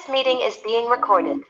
This meeting is being recorded.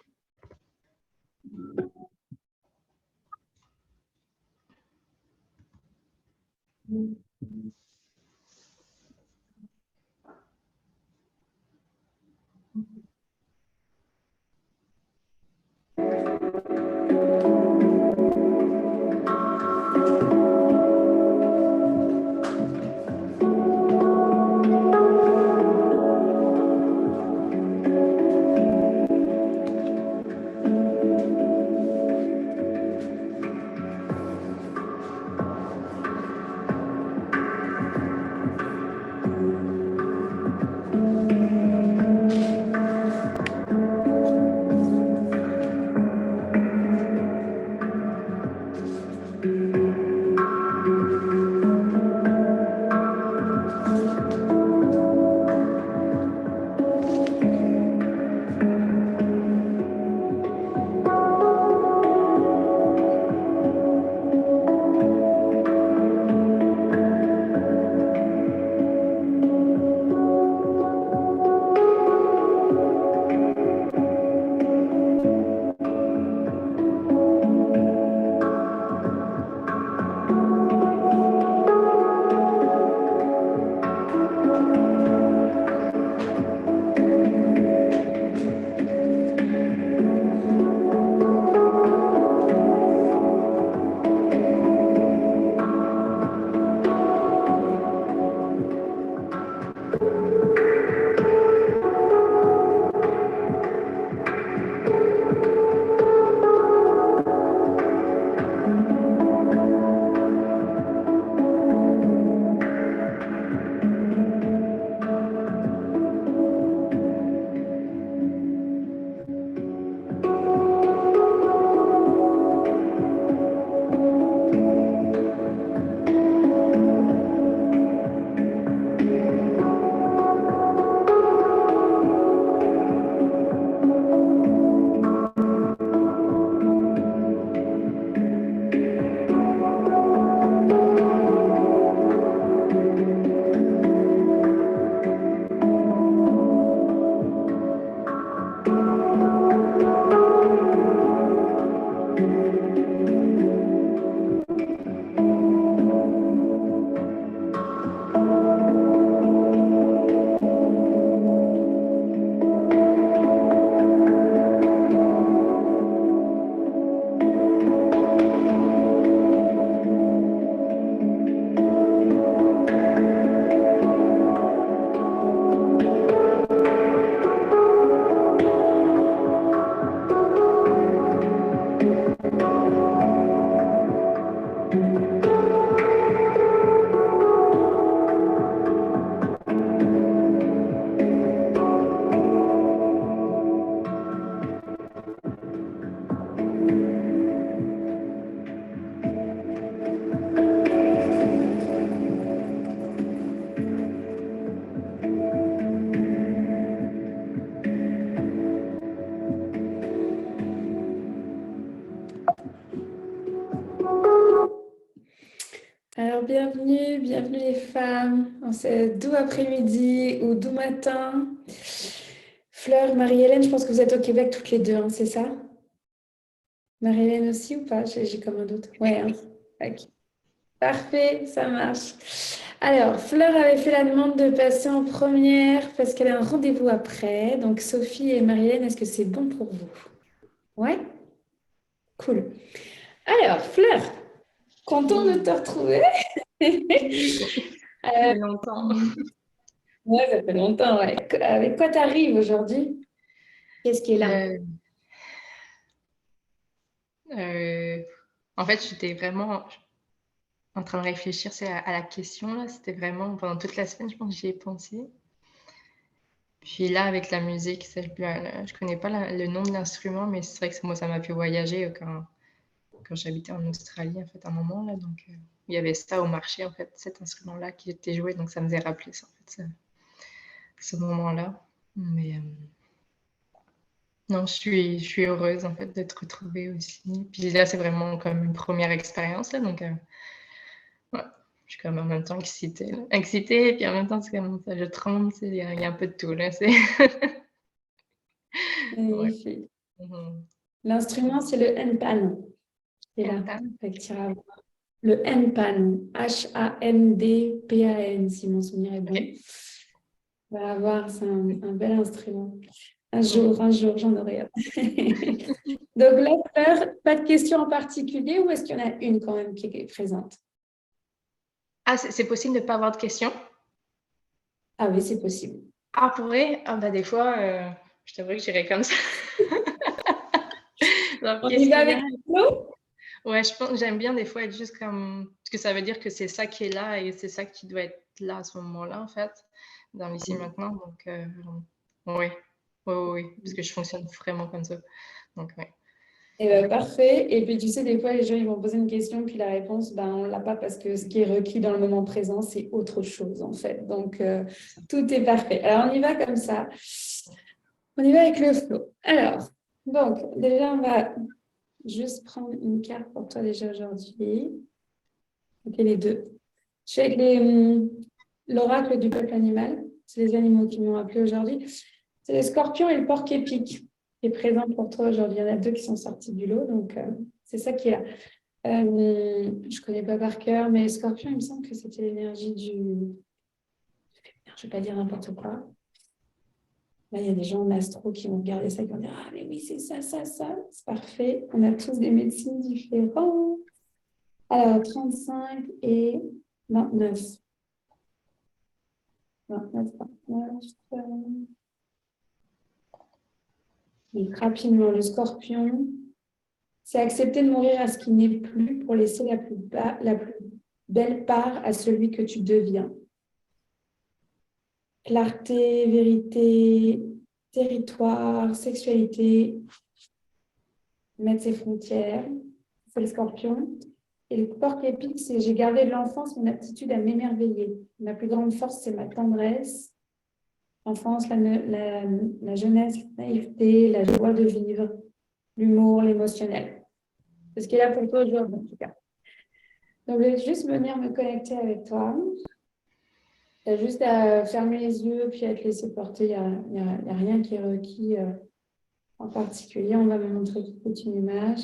Alors, bienvenue les femmes en ce doux après-midi ou doux matin. Fleur, Marie-Hélène, je pense que vous êtes au Québec toutes les deux, hein, c'est ça? Marie-Hélène aussi ou pas? J'ai comme un doute. Ouais, hein. Ok. Parfait, ça marche. Alors, Fleur avait fait la demande de passer en première parce qu'elle a un rendez-vous après. Donc, Sophie et Marie-Hélène, est-ce que c'est bon pour vous? Ouais? Cool. Alors, Fleur, content de te retrouver. Ça fait longtemps. Ouais, ça fait longtemps, ouais. Avec quoi t'arrives aujourd'hui? Qu'est-ce qui est là? En fait, j'étais vraiment en train de réfléchir à la question, là. C'était vraiment pendant toute la semaine, je pense que j'y ai pensé. Puis là, avec la musique, je connais pas le nom de l'instrument, mais c'est vrai que moi, ça m'a fait voyager quand j'habitais en Australie, en fait, un moment, là. Donc, il y avait ça au marché, en fait, cet instrument-là qui était joué. Donc, ça me faisait rappeler ça, en fait, ce moment-là. Mais non, je suis heureuse, en fait, d'être retrouvée aussi. Puis là, c'est vraiment comme une première expérience, là. Donc, ouais, je suis comme en même temps excitée, là. Excitée, et puis en même temps, c'est comme ça, je tremble. Il y a un peu de tout, là. Ouais. Magnifique. Mhm. L'instrument, c'est le N-pan. C'est là. N-pan. Fait que tu iras voir. Le N-pan. Handpan, si mon souvenir est bon. Ok. On va avoir, c'est un bel instrument. Un Mhm. jour, j'en aurai un. Donc là, Fleur, pas de question en particulier ou est-ce qu'il y en a une quand même qui est présente? Ah, c'est possible de ne pas avoir de questions? Ah oui, c'est possible. Ah, pour vrai? Ah, bah, des fois, je t'avoue que j'irais comme ça. Alors, On y qu'est-ce va qu'il y a? avec Flo? Ouais, je pense, j'aime bien des fois être juste comme. Parce que ça veut dire que c'est ça qui est là et c'est ça qui doit être là à ce moment-là, en fait, dans l'ici maintenant. Donc, oui, oui, oui, parce que je fonctionne vraiment comme ça. Donc, oui. Eh ben, parfait. Et puis, tu sais, des fois, les gens ils vont poser une question, puis la réponse, ben, on ne l'a pas parce que ce qui est requis dans le moment présent, c'est autre chose, en fait. Donc, tout est parfait. Alors, on y va comme ça. On y va avec le flow. Alors, donc, déjà, on va juste prendre une carte pour toi déjà aujourd'hui. Ok, les deux. Je suis avec l'oracle du peuple animal. C'est les animaux qui m'ont appelé aujourd'hui. C'est le scorpion et le porc épic qui est présent pour toi aujourd'hui. Il y en a deux qui sont sortis du lot, donc c'est ça qui est là. Je ne connais pas par cœur, mais scorpion, il me semble que c'était l'énergie du... Je ne vais pas dire n'importe quoi. Là, il y a des gens en astro qui vont regarder ça et qui vont dire « Ah, mais oui, c'est ça, ça, ça. » C'est parfait. On a tous des médecines différentes. Alors, 35 et 29. 29, 29. Donc, rapidement, le scorpion, c'est accepter de mourir à ce qui n'est plus pour laisser la plus belle part à celui que tu deviens. Clarté, vérité, territoire, sexualité, mettre ses frontières, c'est le scorpion. Et le porc épic, c'est j'ai gardé de l'enfance mon aptitude à m'émerveiller. Ma plus grande force, c'est ma tendresse. L'enfance, la jeunesse, la naïveté, la joie de vivre, l'humour, l'émotionnel. C'est ce qui est là pour toi aujourd'hui, en tout cas. Donc, je vais juste venir me connecter avec toi. Tu as juste à fermer les yeux puis à te laisser porter. Il n'y a rien qui est requis en particulier. On va me montrer toute une image.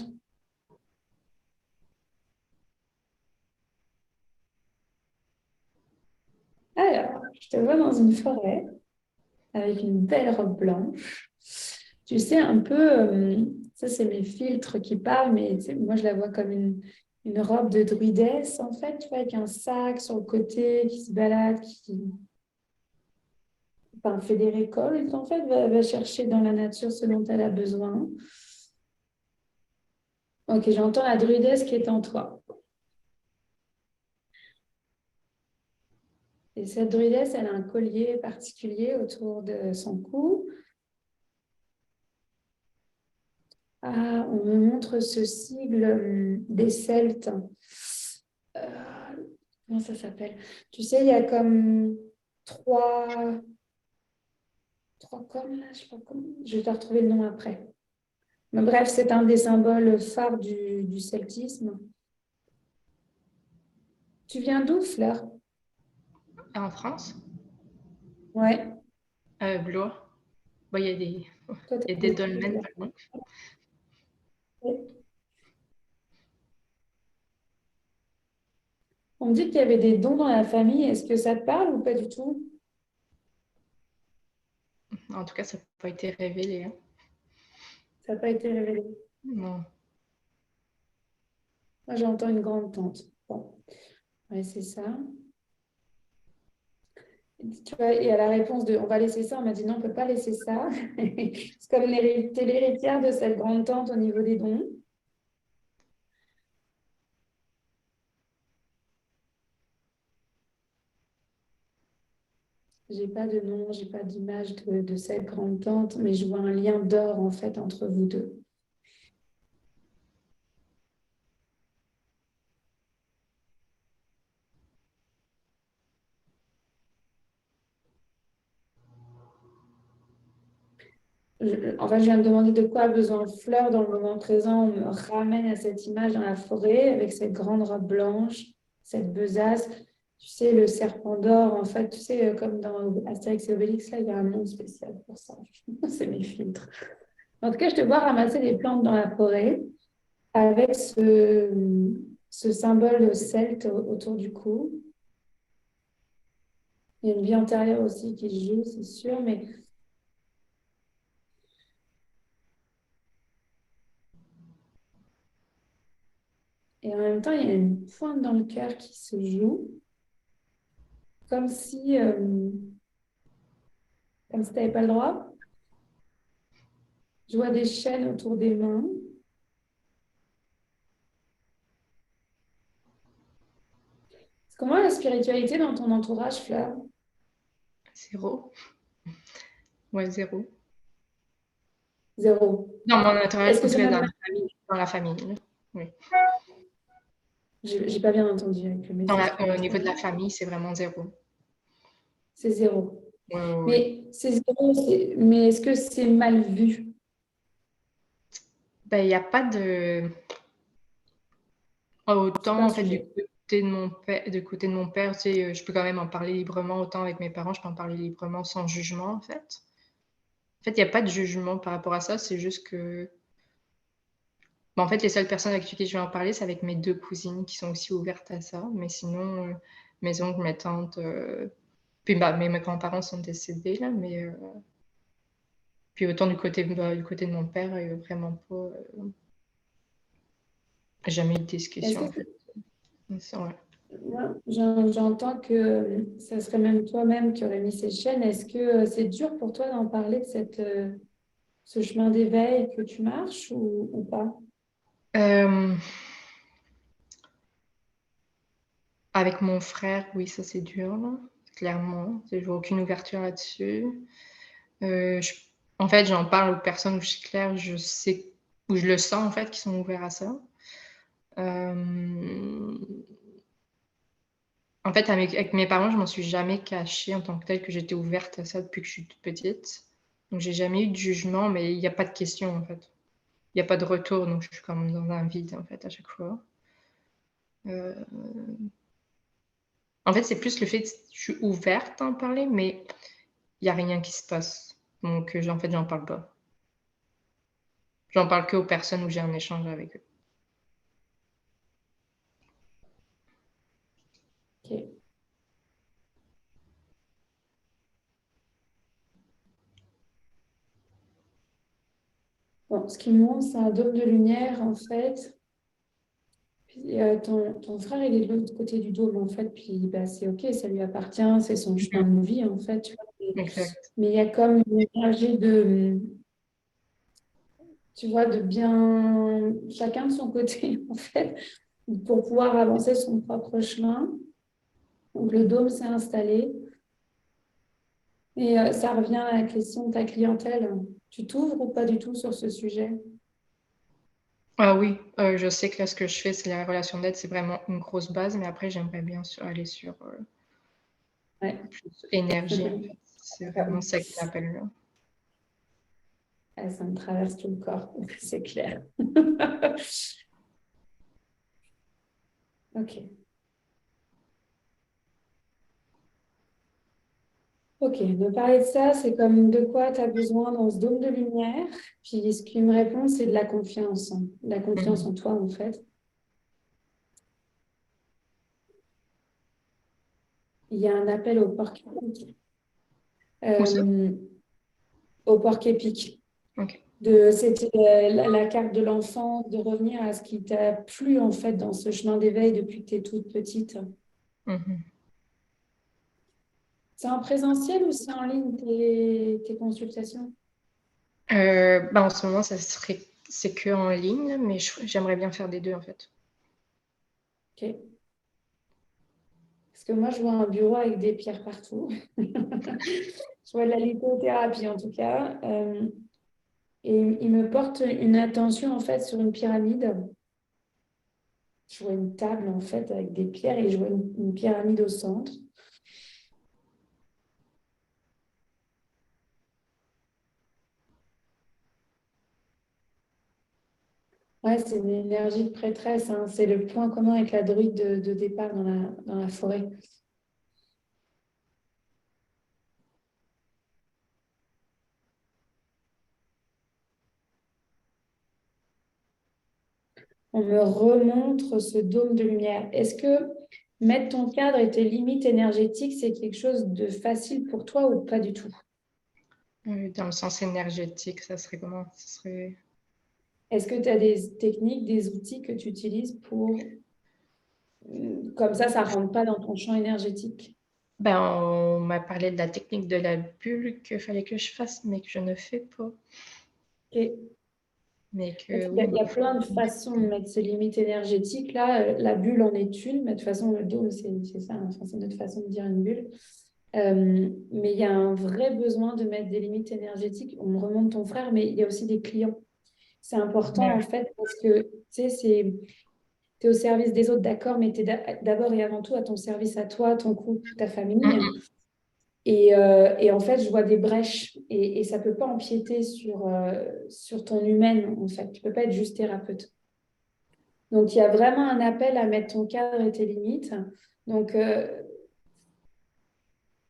Alors, je te vois dans une forêt avec une belle robe blanche. Tu sais, un peu, ça c'est mes filtres qui parlent, mais moi je la vois comme une robe de druidesse, en fait, tu vois, avec un sac sur le côté qui se balade, qui enfin, fait des récoltes, en fait, va chercher dans la nature ce dont elle a besoin. Ok, j'entends la druidesse qui est en toi. Et cette druidesse, elle a un collier particulier autour de son cou. Ah, on me montre ce sigle des Celtes. Euh, comment ça s'appelle? Tu sais, il y a comme trois, trois cornes là, je sais pas comment. Je vais te retrouver le nom après. Mais bref, c'est un des symboles phares du celtisme. Tu viens d'où, Fleur? En France, Ouais. Blois, bah, Toi, il y a t'es des de dolmens. là. Ouais. On me dit qu'il y avait des dons dans la famille. Est-ce que ça te parle ou pas du tout? En tout cas, ça n'a pas été révélé. Hein. Ça n'a pas été révélé. Non. Moi, j'entends une grande tante. Bon, ouais, c'est ça. Tu vois, et à la réponse de on va laisser ça, on m'a dit non, on ne peut pas laisser ça. C'est comme t'es l'héritière de cette grande tante au niveau des dons. J'ai pas de nom, j'ai pas d'image de cette grande tante, mais je vois un lien d'or en fait entre vous deux. En fait, je viens de demander de quoi a besoin Fleur dans le moment présent. On me ramène à cette image dans la forêt avec cette grande robe blanche, cette besace. Tu sais, le serpent d'or, en fait, tu sais, comme dans Astérix et Obélix, là, il y a un nom spécial pour ça. C'est mes filtres. En tout cas, je te vois ramasser des plantes dans la forêt avec ce symbole celte autour du cou. Il y a une vie antérieure aussi qui se joue, c'est sûr, mais et en même temps, il y a une pointe dans le cœur qui se joue, comme si, comme si tu n'avais pas le droit. Je vois des chaînes autour des mains. Comment est la spiritualité dans ton entourage, Fleur? Zéro. Ouais, zéro. Zéro. Dans mon entourage, Est-ce que en tout c'est cas même... dans la famille. Là. Oui. J'ai pas bien entendu avec le message que Au niveau de j'entends. la famille, c'est vraiment zéro. C'est zéro. Ouais, ouais, ouais. Mais c'est zéro, mais est-ce que c'est mal vu? Ben, il n'y a pas de... C'est pas Autant, un en fait, sujet. du côté de mon père, tu sais, je peux quand même en parler librement. Autant avec mes parents, je peux en parler librement sans jugement, en fait. En fait, il n'y a pas de jugement par rapport à ça. C'est juste que... en fait, les seules personnes avec qui je vais en parler, c'est avec mes 2 cousines qui sont aussi ouvertes à ça. Mais sinon, mes oncles, mes tantes, puis bah, mes grands-parents sont décédés là, mais puis autant du côté de mon père, vraiment pas, jamais eu de Est-ce discussion que en fait. Ça, ouais. moi, j'entends que ça serait même toi-même qui aurais mis ces chaînes. Est-ce que c'est dur pour toi d'en parler de ce chemin d'éveil que tu marches ou pas? Hem, Avec mon frère, oui, ça c'est dur là, clairement. Je vois aucune ouverture là-dessus. Je En fait, j'en parle aux personnes où je suis claire, je sais où je le sens en fait, qu'ils sont ouverts à ça. Hem En fait, avec mes parents, je m'en suis jamais cachée en tant que telle que j'étais ouverte à ça depuis que je suis toute petite. Donc j'ai jamais eu de jugement, mais il y a pas de question, en fait. Il y a pas de retour, donc je suis comme dans un vide, en fait, à chaque fois. Heu, En fait, c'est plus le fait que je suis ouverte à en parler, mais il y a rien qui se passe. Donc en fait, j'en parle pas. J'en parle qu'aux personnes où j'ai un échange avec eux. Ok. Bon, ce qui me montre, c'est un dôme de lumière, en fait. Puis, ton frère, il est de l'autre côté du dôme, en fait. Puis, bah, c'est OK, ça lui appartient, c'est son chemin Mmh. de vie, en fait. Tu vois. Exact. Mais il y a comme une énergie de, tu vois, de bien chacun de son côté, en fait, pour pouvoir avancer son propre chemin. Donc, le dôme s'est installé. Et ça revient à la question de ta clientèle. Tu t'ouvres ou pas du tout sur ce sujet? Ah oui, je sais que là, ce que je fais, c'est la relation d'aide, c'est vraiment une grosse base, mais après j'aimerais bien aller sur, Ouais. plus énergie, en fait. C'est vraiment ça qui m'appelle, là. Ah, ça me traverse tout le corps, c'est clair. Ok. Ok, de parler de ça, c'est comme de quoi tu as besoin dans ce dôme de lumière. Puis ce qui me répond, c'est de la confiance. De la confiance Mmh. en toi, en fait. Il y a un appel au porc épic. Où ça? Euh, Au porc épic. OK. C'était la carte de l'enfant, de revenir à ce qui t'a plu, en fait, dans ce chemin d'éveil depuis que tu es toute petite. Mmh. C'est en présentiel ou c'est en ligne tes consultations? Bah, en ce moment, c'est qu'en ligne, mais j'aimerais bien faire des 2 en fait. Ok. Parce que moi, je vois un bureau avec des pierres partout. Je vois de la lithothérapie en tout cas. Et il me porte une attention en fait sur une pyramide. Je vois une table en fait avec des pierres et je vois une pyramide au centre. Ouais, c'est une énergie de prêtresse, hein. C'est le point commun avec la druide de départ dans la forêt. on me remontre ce dôme de lumière. Est-ce que mettre ton cadre et tes limites énergétiques, c'est quelque chose de facile pour toi ou pas du tout? Dans le sens énergétique, ça serait comment? Ça serait... Est-ce que tu as des techniques, des outils que tu utilises pour... Comme ça ne rentre pas dans ton champ énergétique? Ben, on m'a parlé de la technique de la bulle qu'il fallait que je fasse, mais que je ne fais pas. Ok. Mais Il que oui, y a plein de façons de mettre ces limites énergétiques. Là, la bulle en est une, mais de toute façon, le dôme, c'est ça. Enfin, c'est notre façon de dire une bulle. Mais il y a un vrai besoin de mettre des limites énergétiques. On me remonte ton frère, mais il y a aussi des clients. C'est important, en fait, parce que, tu sais, tu es au service des autres, d'accord, mais tu es d'abord et avant tout à ton service à toi, ton couple, ta famille. Et en fait, je vois des brèches et ça ne peut pas empiéter sur ton humaine, en fait. Tu ne peux pas être juste thérapeute. Donc, il y a vraiment un appel à mettre ton cadre et tes limites. Donc,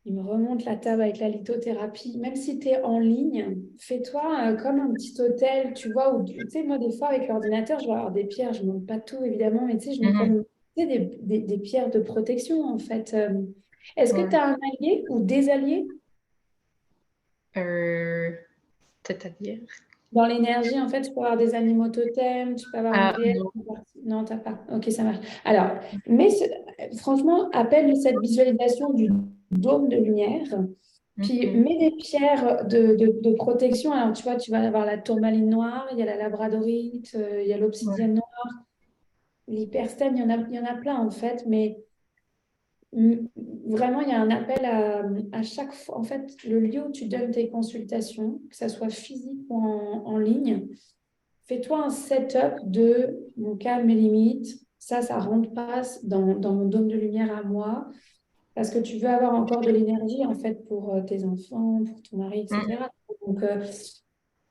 il me remonte la table avec la lithothérapie. Même si tu es en ligne, fais-toi comme un petit hôtel, tu vois, où, tu sais, moi, des fois, avec l'ordinateur, je vais avoir des pierres, je ne montre pas tout, évidemment, mais tu sais, je mets comme tu sais, des pierres de protection, en fait. Est-ce que tu ouais. as un allié ou des alliés C'est-à-dire? dans l'énergie? En fait, tu peux avoir des animaux totems, tu peux avoir une Ah, déesse. non. Non, tu n'as pas. Ok, ça marche. Alors, mais franchement, appelle cette visualisation du dôme de lumière. Puis Mhm. mets des pierres de protection. Alors, tu vois, tu vas avoir la tourmaline noire, il y a la labradorite, il y a Ouais. l'obsidienne noire, l'hyperstène, il y en a plein en fait. Mais vraiment, il y a un appel à chaque fois. En fait, le lieu où tu donnes tes consultations, que ça soit physique ou en ligne, fais-toi un setup de mon calme, mes limites. Ça rentre pas dans mon dôme de lumière à moi. Parce que tu veux avoir encore de l'énergie, en fait, pour tes enfants, pour ton mari, Mhm. etc. Donc,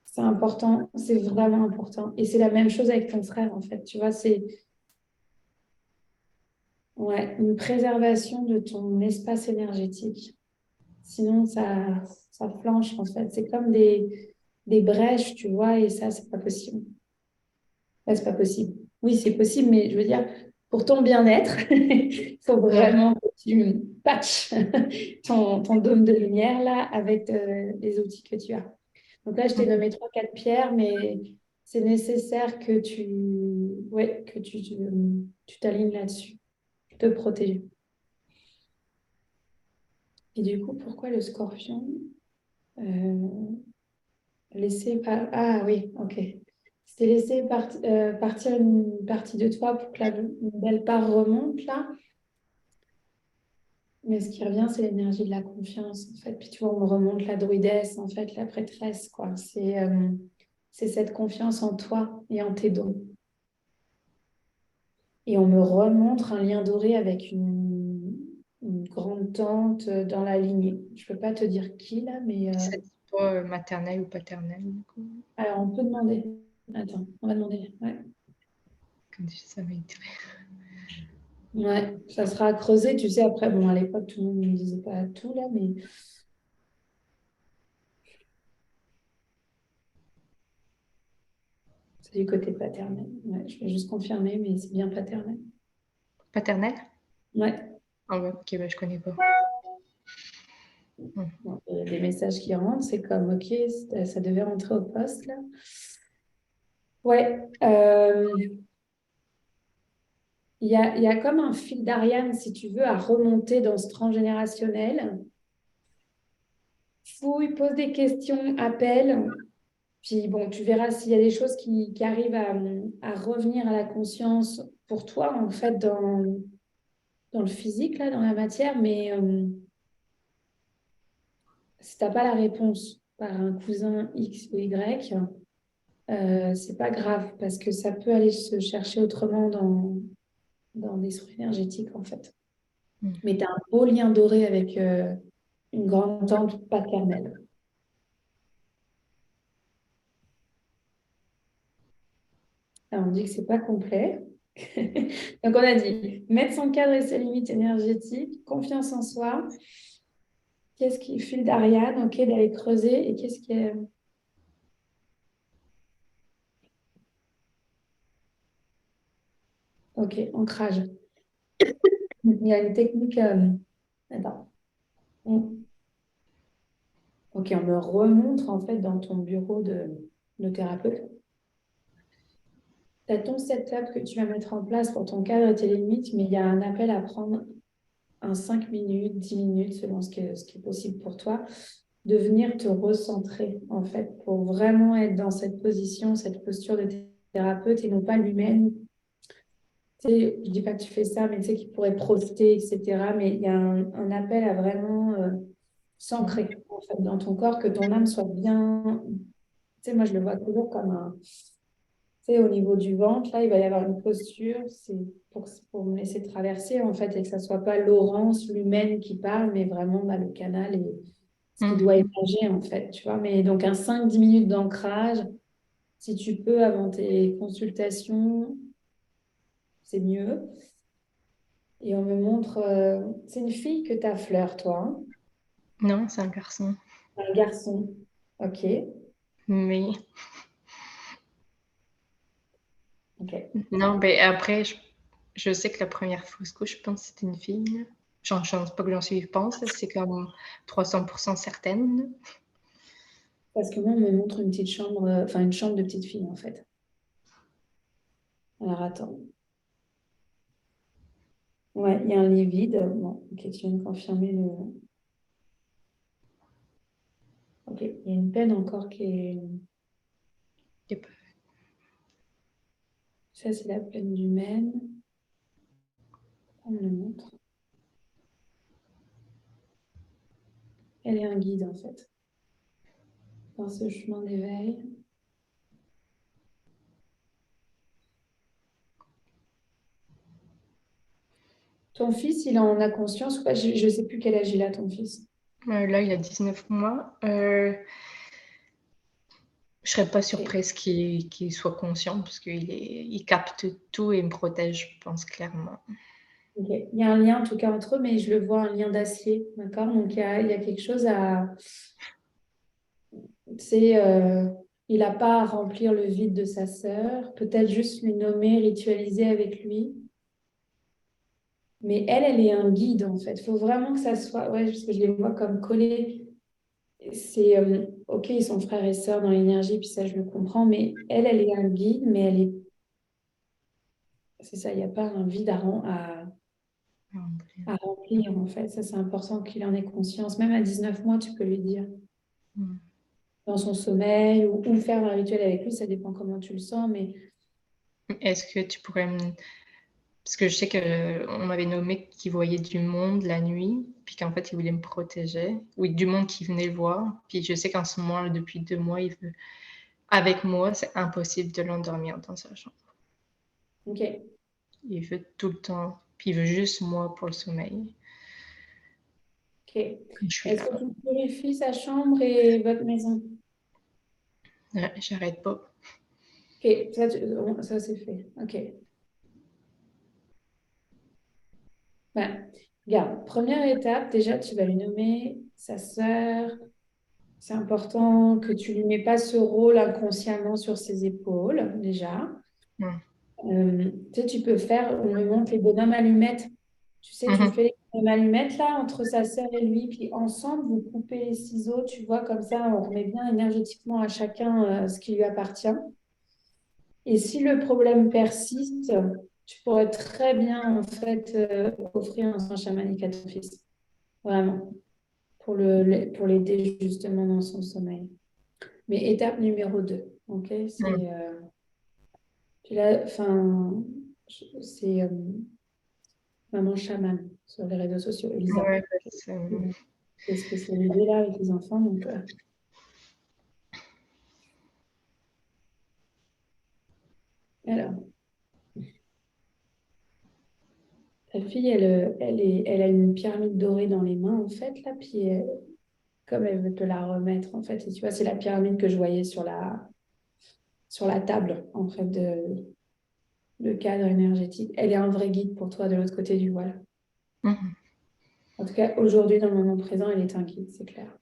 c'est important, c'est vraiment important. Et c'est la même chose avec ton frère, en fait. Tu vois, c'est ouais, une préservation de ton espace énergétique. Sinon, ça flanche, en fait. C'est comme des brèches, tu vois, et ça, c'est pas possible. Ouais, c'est pas possible. Oui, c'est possible, mais je veux dire, pour ton bien-être, il faut Ouais. vraiment que tu patches ton dôme de lumière là avec les outils que tu as. Donc là, je t'ai Mhm. nommé trois, quatre pierres, mais c'est nécessaire que ouais, que tu t'alignes là-dessus, te protéger. Et du coup, pourquoi le scorpion Ah oui, ok. C'était laisser partir une partie de toi pour que une belle part remonte là. Mais ce qui revient, c'est l'énergie de la confiance, en fait. Puis tu vois, on me remonte la druidesse, en fait, la prêtresse, quoi. C'est cette confiance en toi et en tes dons. Et on me remontre un lien doré avec une grande tante dans la lignée. Je peux pas te dire qui, là, mais... Ça dit pas maternelle ou paternelle, du coup. Alors, on peut demander. Attends, on va demander. Ouais. Comme si ça m'intéresse. Ouais, ça sera à creuser. Tu sais, après, bon, à l'époque, tout le monde ne disait pas tout, là, mais c'est du côté paternel. Ouais, je vais juste confirmer, mais c'est bien paternel. Paternelle? Ouais. Ah ouais, ok, bah, je connais pas. Hmm. Bon, il y a des messages qui rentrent, c'est comme, OK, ça devait rentrer au poste, là. Ouais, il y a comme un fil d'Ariane, si tu veux, à remonter dans ce transgénérationnel. Fouille, pose des questions, appelle. Puis bon, tu verras s'il y a des choses qui arrivent à revenir à la conscience pour toi, en fait, dans le physique, là, dans la matière. Mais si tu n'as pas la réponse par un cousin X ou Y, c'est pas grave parce que ça peut aller se chercher autrement dans des soins énergétiques en fait. Hmm. Mais tu as un beau lien doré avec une grande tante paternelle. Alors, on dit que c'est pas complet. Donc on a dit mettre son cadre et ses limites énergétiques, confiance en soi. Qu'est-ce qui file d'Ariane, ok, d'aller creuser et qu'est-ce qui est Ok, ancrage. Il y a une technique. Attends. On- Ok, on me remontre en fait dans ton bureau de thérapeute. Tu as ton setup que tu vas mettre en place pour ton cadre et tes limites, mais il y a un appel à prendre un 5 minutes, 10 minutes, selon ce qui est possible pour toi, de venir te recentrer, en fait, pour vraiment être dans cette position, cette posture de thérapeute et non pas l'humaine. Tu sais, je dis pas que tu fais ça, mais tu sais, qui pourrait projeter, etc. Mais il y a un appel à vraiment Mhm. s'ancrer, en fait, dans ton corps, que ton âme soit bien. Tu sais, moi, je le vois toujours comme un. Tu sais, au niveau du ventre, là, il va y avoir une posture, c'est pour me laisser traverser, en fait, et que ça soit pas Laurence, l'humaine qui parle, mais vraiment bah, le canal et ce qui doit Mhm. émerger, en fait, tu vois. Mais donc, un 5-10 minutes d'ancrage, si tu peux, avant tes consultations, c'est mieux. Et on me montre, c'est une fille que tu as, Fleur, toi, hein? Non, c'est un garçon. Un garçon. Ok, Mais ok. non, ben après, je sais que la première fausse couche, je pense que c'était une fille. Là. Je pense pas que j'en suis, je pense. C'est comme 300% certaine. Parce que moi, on me montre une petite chambre, enfin une chambre de petite fille, en fait. Alors, attends. Ouais, il y a un lit vide. Bon, ok, tu viens de confirmer le. Ok, il y a une peine encore qui est. Yep. Ça, c'est la peine du Maine. On me le montre. Elle est un guide, en fait, dans ce chemin d'éveil. Ton fils, il en a conscience ou pas? Je ne sais plus quel âge il a, ton fils. Là, il a 19 mois. Je serais pas Ok. surprise qu'il soit conscient parce il capte tout et me protège, je pense clairement. Ok. Il y a un lien, en tout cas, entre eux, mais je le vois, un lien d'acier, d'accord? Donc, il y a quelque chose à. C'est, il n'a pas à remplir le vide de sa sœur, peut-être juste lui nommer, ritualiser avec lui. Mais elle est un guide en fait. Il faut vraiment que ça soit, ouais, parce que je les vois comme collés. C'est, ok, ils sont frères et sœurs dans l'énergie, puis ça je le comprends, mais elle est un guide, mais c'est ça, il n'y a pas un vide à remplir en fait. Ça c'est important qu'il en ait conscience. Même à 19 mois, tu peux lui dire. Mm. Dans son sommeil ou faire un rituel avec lui, ça dépend comment tu le sens, mais Est-ce que tu pourrais me... Parce que je sais qu'on m'avait nommé qu'il voyait du monde la nuit, puis qu'en fait, il voulait me protéger. Oui, du monde qui venait le voir. Puis je sais qu'en ce moment, depuis 2 mois, il veut... Avec moi, c'est impossible de l'endormir dans sa chambre. ok. Il veut tout le temps. Puis il veut juste moi pour le sommeil. Ok. Quand je suis Est-ce là. que tu purifies sa chambre et votre maison? Ouais, j'arrête pas. Ok, ça c'est fait. Ok. Ben, regarde, première étape, déjà, tu vas lui nommer sa sœur. C'est important que tu lui mets pas ce rôle inconsciemment sur ses épaules, déjà. Mm. Tu sais, tu peux faire, on me montre les bonhommes allumettes. Tu sais, tu Mhm. fais les bonhommes allumettes là entre sa sœur et lui, puis ensemble, vous coupez les ciseaux, tu vois, comme ça, on remet bien énergétiquement à chacun ce qui lui appartient. Et si le problème persiste, tu pourrais très bien en fait offrir un soin chamanique à ton fils, vraiment, pour l'aider justement dans son sommeil. Mais étape numéro 2, ok, Mm. puis là, enfin, c'est Maman Chamane sur les réseaux sociaux, Elisa, Ouais, qui est spécialisée là avec les enfants. Donc, alors, ta fille, elle a une pyramide dorée dans les mains, en fait, là, puis comme elle veut te la remettre, en fait. Et tu vois, c'est la pyramide que je voyais sur la table, en fait, de cadre énergétique. Elle est un vrai guide pour toi de l'autre côté du voile. Mhm. En tout cas, aujourd'hui, dans le moment présent, elle est un guide, c'est clair.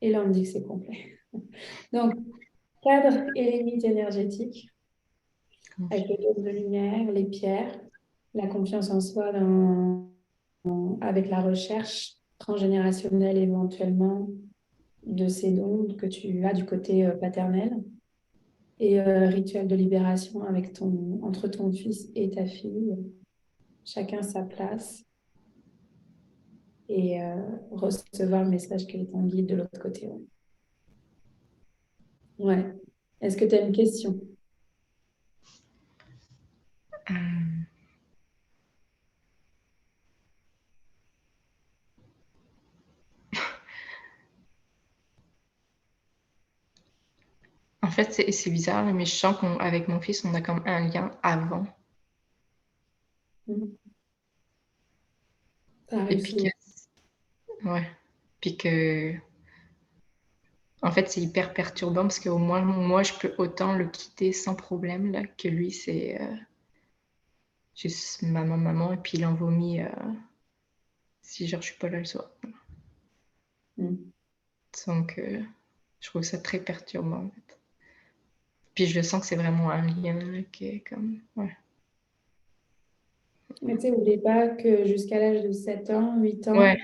Et là, on me dit que c'est complet. Donc, cadre et limite énergétique. avec le dôme de lumière, les pierres, la confiance en soi avec la recherche transgénérationnelle éventuellement de ces dons que tu as du côté paternel et rituel de libération entre ton fils et ta fille, chacun sa place et recevoir le message qu'elle est en guide de l'autre côté. Ouais. Ouais. Est-ce que tu as une question? En fait, c'est bizarre, mais je sens qu'avec mon fils, on a comme un lien avant. Ça Et arrive puis souvent. ouais. Puis que, en fait, c'est hyper perturbant parce qu'au moins, moi, je peux autant le quitter sans problème, là, que lui, c'est juste maman, et puis il en vomit si genre je suis pas là le soir. Donc, je trouve ça très perturbant, en fait. Puis je le sens que c'est vraiment un lien là, qui est comme, ouais. Mais tu sais, n'oublie pas que jusqu'à l'âge de 7 ans, 8 ans, Ouais,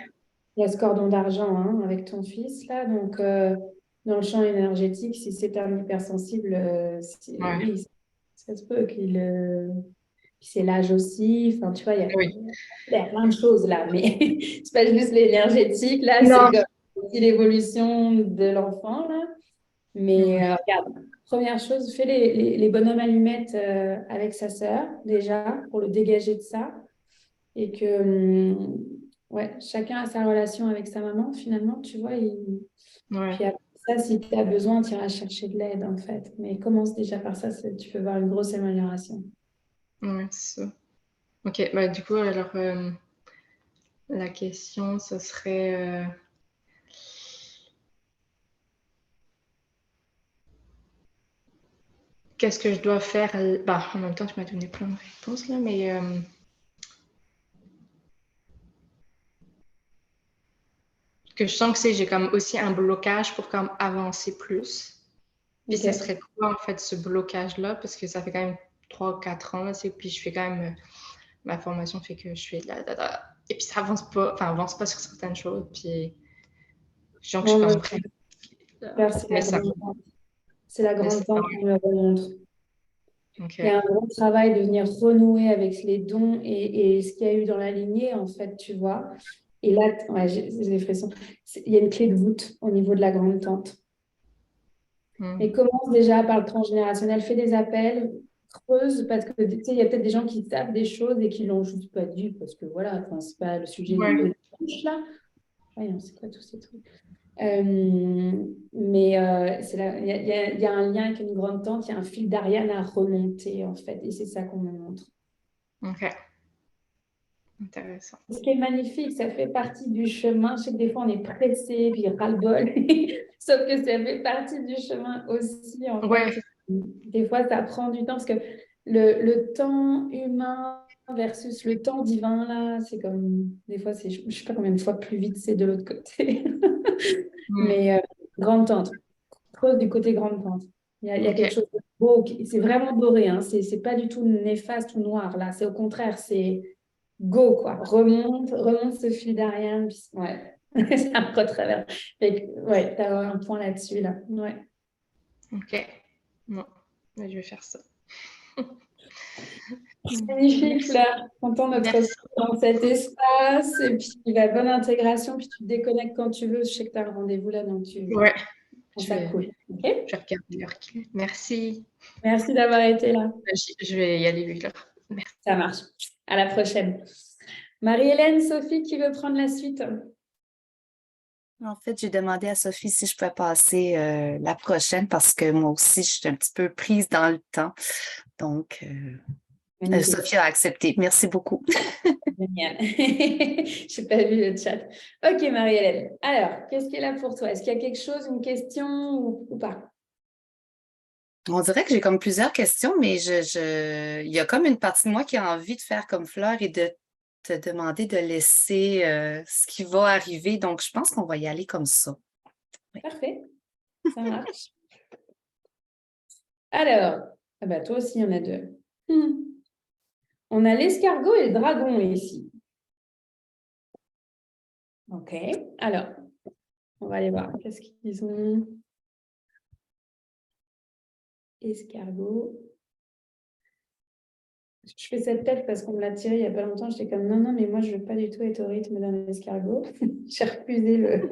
il y a ce cordon d'argent hein, avec ton fils, là. Donc, dans le champ énergétique, si c'est un hypersensible, ouais, oui, ça se peut puis c'est l'âge aussi. Enfin, tu vois, oui. il y a plein de choses là. Mais c'est pas juste l'énergétique, là. C'est Non. comme aussi l'évolution de l'enfant, là. Mais regarde, première chose, fais les bonhommes allumettes avec sa sœur, déjà, pour le dégager de ça. Et que, ouais, chacun a sa relation avec sa maman, finalement, tu vois. Ouais, Puis après ça, si tu as besoin, tu iras chercher de l'aide, en fait. Mais commence déjà par ça, tu peux voir une grosse amélioration. ouais, c'est ça. Ok, bah du coup, alors, la question, ce serait... qu'est-ce que je dois faire? Bah, en même temps, tu m'as donné plein de réponses, là, mais... que je sens que j'ai comme aussi un blocage pour comme avancer plus. Puis Ok. ce serait quoi, en fait, ce blocage-là? Parce que ça fait quand même 3 ou 4 ans, là, puis je fais quand même... ma formation fait que je fais de la... Et puis ça avance pas sur certaines choses, puis je sens que je suis Non, moi, comme... j'espère c'est Mais la ça... grande tente. C'est la Mais grande ça... tente qui me remonte. Ok. Il y a un gros travail de venir renouer avec les dons et ce qu'il y a eu dans la lignée, en fait, tu vois. Et là, ouais, j'ai des frissons. Il y a une clé de voûte au niveau de la grande tente. Mais commence déjà par le transgénérationnel, fais des appels, creuse, parce que tu sais, il y a peut-être des gens qui savent des choses et qui l'ont juste pas dit, parce que voilà, enfin, c'est pas le sujet Ouais. de touche là. Voyons, c'est quoi tous ces trucs? Mais il y a un lien avec une grande tente, il y a un fil d'Ariane à remonter, en fait, et c'est ça qu'on me montre. Ok. Intéressant. Ce qui est magnifique, ça fait partie du chemin. Je sais que des fois, on est pressé, puis ras-le-bol. Sauf que ça fait partie du chemin aussi, en Ouais. fait. Des fois, ça prend du temps parce que le temps humain versus le temps divin, là, c'est comme... Des fois, je ne sais pas combien de fois plus vite c'est de l'autre côté. Mais grande tente. Creuse du côté grande tente. Il y a Ok. quelque chose de beau. C'est vraiment doré. Hein. C'est pas du tout néfaste ou noir, là. C'est au contraire, c'est go, quoi. Remonte ce fil d'Ariane. Ouais, c'est un retravers. Ouais, t'as un point là-dessus, là. Ouais. Ok. Non. Mais je vais faire ça. Magnifique, Merci. Fleur. Content de te retrouver Merci. dans cet espace. Et puis, la bonne intégration. Puis, tu te déconnectes quand tu veux. Je sais que tu as un rendez-vous là, donc Ouais. prends Je ça vais, cool. OK? je vais regarder l'heure qu'il est. Merci. Merci d'avoir été là. Je vais y aller, lui, là. Merci. Ça marche. À la prochaine. Marie-Hélène, Sophie, qui veut prendre la suite? En fait, j'ai demandé à Sophie si je pouvais passer la prochaine parce que moi aussi, je suis un petit peu prise dans le temps. Donc, Magnifique. Sophie a accepté. Merci beaucoup. Génial. Je n'ai pas vu le chat. Ok, Marie-Hélène. Alors, qu'est-ce qui est là pour toi? Est-ce qu'il y a quelque chose, une question ou pas? On dirait que j'ai comme plusieurs questions, mais il y a comme une partie de moi qui a envie de faire comme Fleur et de te demander de laisser ce qui va arriver. Donc, je pense qu'on va y aller comme ça. Oui. Parfait. Ça marche. Alors, ah bah, toi aussi, il y en a deux. On a l'escargot et le dragon ici. Ok, alors, on va aller voir. Qu'est-ce qu'ils ont? Escargot. Je fais cette tête parce qu'on me l'a tiré il n'y a pas longtemps. J'étais comme, non, mais moi, je ne veux pas du tout être au rythme d'un escargot. J'ai refusé le...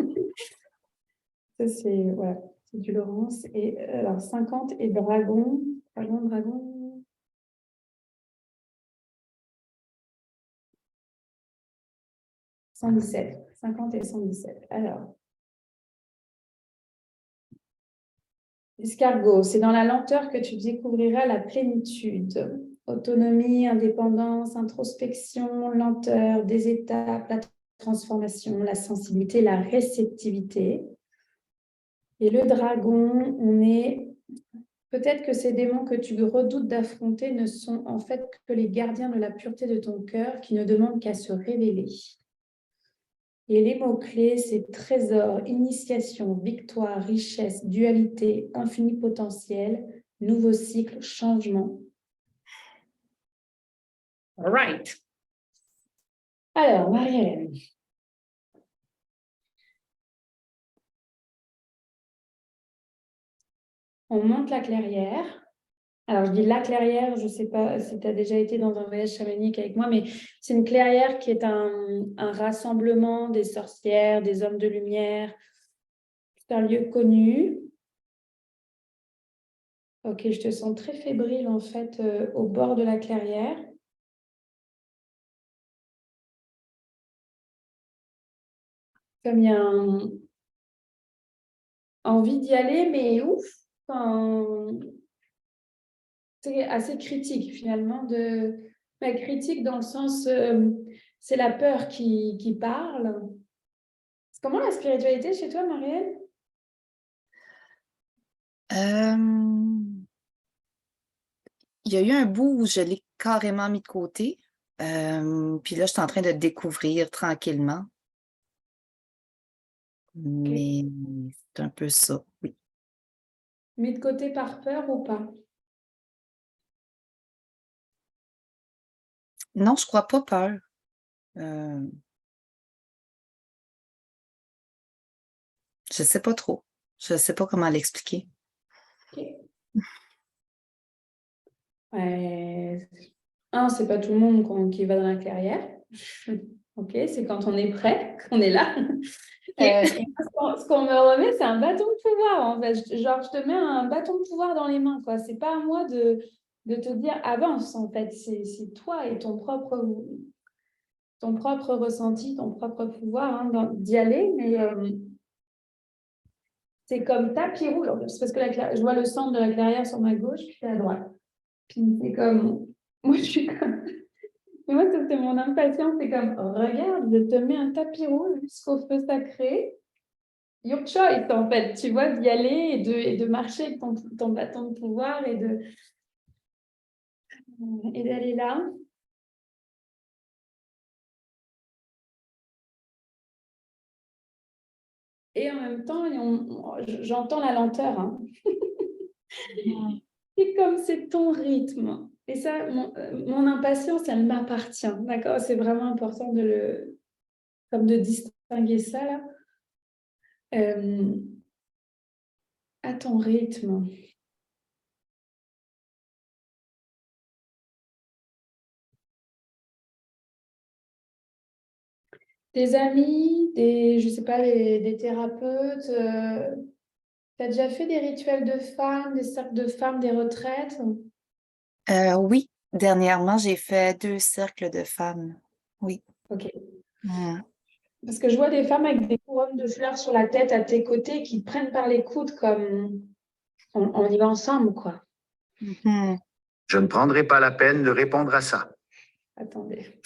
Ça, c'est voilà, c'est du Laurence. Et alors, 50 et dragon. Dragon. 117. 50 et 117. Alors, escargot, c'est dans la lenteur que tu découvriras la plénitude. Autonomie, indépendance, introspection, lenteur, des étapes, la transformation, la sensibilité, la réceptivité. Et le dragon, on est... Peut-être que ces démons que tu redoutes d'affronter ne sont en fait que les gardiens de la pureté de ton cœur qui ne demandent qu'à se révéler. Et les mots-clés, c'est trésor, initiation, victoire, richesse, dualité, infini potentiel, nouveau cycle, changement. All right. Alors, Marie-Hélène. On monte la clairière. Alors, je dis la clairière, je ne sais pas si tu as déjà été dans un voyage chamanique avec moi, mais c'est une clairière qui est un rassemblement des sorcières, des hommes de lumière. C'est un lieu connu. Ok, je te sens très fébrile en fait au bord de la clairière. Comme il y a envie d'y aller, mais ouf, enfin, c'est assez critique finalement. Mais critique dans le sens, c'est la peur qui parle. Comment la spiritualité chez toi, Marielle? Il y a eu un bout où je l'ai carrément mis de côté. Puis là, je suis en train de découvrir tranquillement. Mais c'est un peu ça, oui. Mis de côté par peur ou pas? Non, je crois pas peur. Je sais pas trop. Je sais pas comment l'expliquer. Ok. C'est pas tout le monde qui va dans la clairière. Ok, c'est quand on est prêt, qu'on est là. Et ce qu'on me remet, c'est un bâton de pouvoir. En fait. Genre, je te mets un bâton de pouvoir dans les mains, quoi. C'est pas à moi de te dire avance, en fait. C'est toi et ton propre ressenti, ton propre pouvoir d'y aller. Mais c'est comme tapis rouge. C'est parce que je vois le centre de la clairière sur ma gauche, puis à droite. Puis c'est comme... Moi, je suis comme... Et moi, ça, c'est mon impatience. C'est comme, regarde, je te mets un tapis rouge jusqu'au feu sacré. Your choice, en fait. Tu vois, d'y aller et de marcher avec ton bâton de pouvoir et d'aller là. Et en même temps, j'entends la lenteur. Hein. Et comme c'est ton rythme. Et ça, mon impatience, elle m'appartient. D'accord? C'est vraiment important de distinguer ça, là. À ton rythme. Des amis, je sais pas, des thérapeutes. Tu as déjà fait des rituels de femmes, des cercles de femmes, des retraites? Oui, dernièrement, j'ai fait 2 cercles de femmes. Oui. Ok. Mm. Parce que je vois des femmes avec des couronnes de fleurs sur la tête à tes côtés qui te prennent par les coudes comme on y va ensemble, quoi. Mhm. Je ne prendrai pas la peine de répondre à ça. Attendez.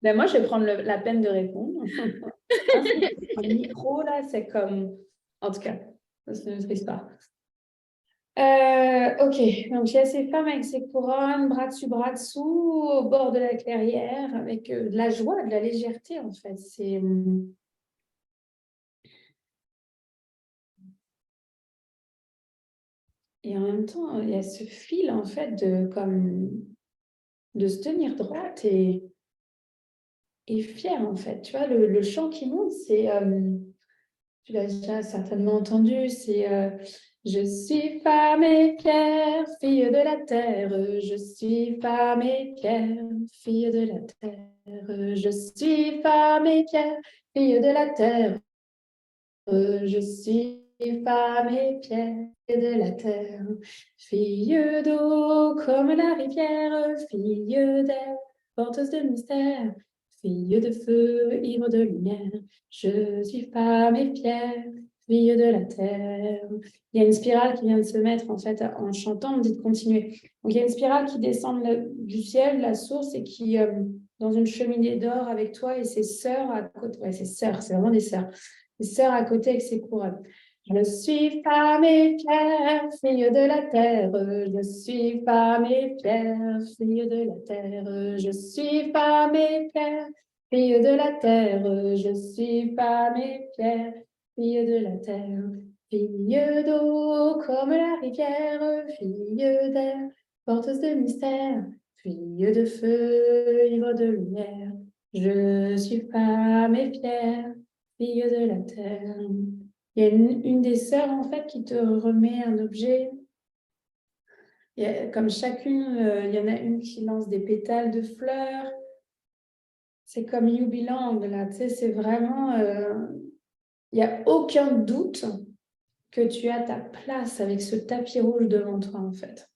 Ben moi, je vais prendre la peine de répondre. Le micro, là, c'est comme... En tout cas, ça ne maîtrise pas. Ok, donc il y a ces femmes avec ces couronnes, bras dessous, au bord de la clairière, avec de la joie, de la légèreté, en fait. Et en même temps, il y a ce fil, en fait, de se tenir droite et fière, en fait. Tu vois, le chant qui monte, c'est, tu l'as déjà certainement entendu, c'est je suis femme et fière, fille de la terre. Je suis femme et fière, fille de la terre. Je suis femme et fière, fille de la terre. Je suis femme et fière, fille de la terre. Fille d'eau comme la rivière, fille d'air, porteuse de mystère. Fille de feu, ivre de lumière, je suis femme et fière, fille de la terre. Il y a une spirale qui vient de se mettre, en fait, en chantant, on me dit de continuer. Donc, il y a une spirale qui descend du ciel, la source, et qui, dans une cheminée d'or avec toi et ses sœurs à côté. Ouais, ses sœurs, c'est vraiment des sœurs. Ses sœurs à côté avec ses couronnes. Je suis femme et fière, fille de la terre. Je suis femme et fière, fille de la terre. Je suis femme et fière, fille de la terre. Je suis femme et fière, fille de la terre. Fille d'eau comme la rivière, fille d'air, porteuse de mystère, fille de feu, ivre de lumière. Je suis femme et fière, fille de la terre. Il y a une des sœurs, en fait, qui te remet un objet. Comme chacune, il y en a une qui lance des pétales de fleurs. C'est comme You Belong, là. Tu sais, c'est vraiment... il n'y a aucun doute que tu as ta place avec ce tapis rouge devant toi, en fait.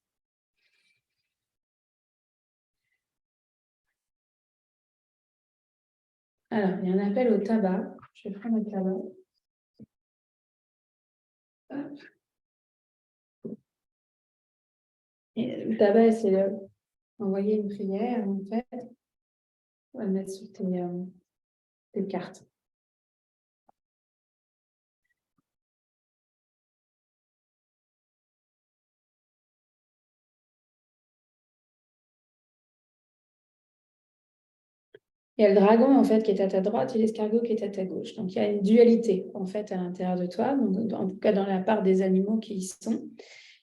Alors, il y a un appel au tabac. Je vais prendre le tabac. Hop. Et le tabac, c'est envoyer une prière, en fait. On va le mettre sur tes cartes. Il y a le dragon, en fait, qui est à ta droite et l'escargot qui est à ta gauche. Donc, il y a une dualité, en fait, à l'intérieur de toi, donc, en tout cas dans la part des animaux qui y sont.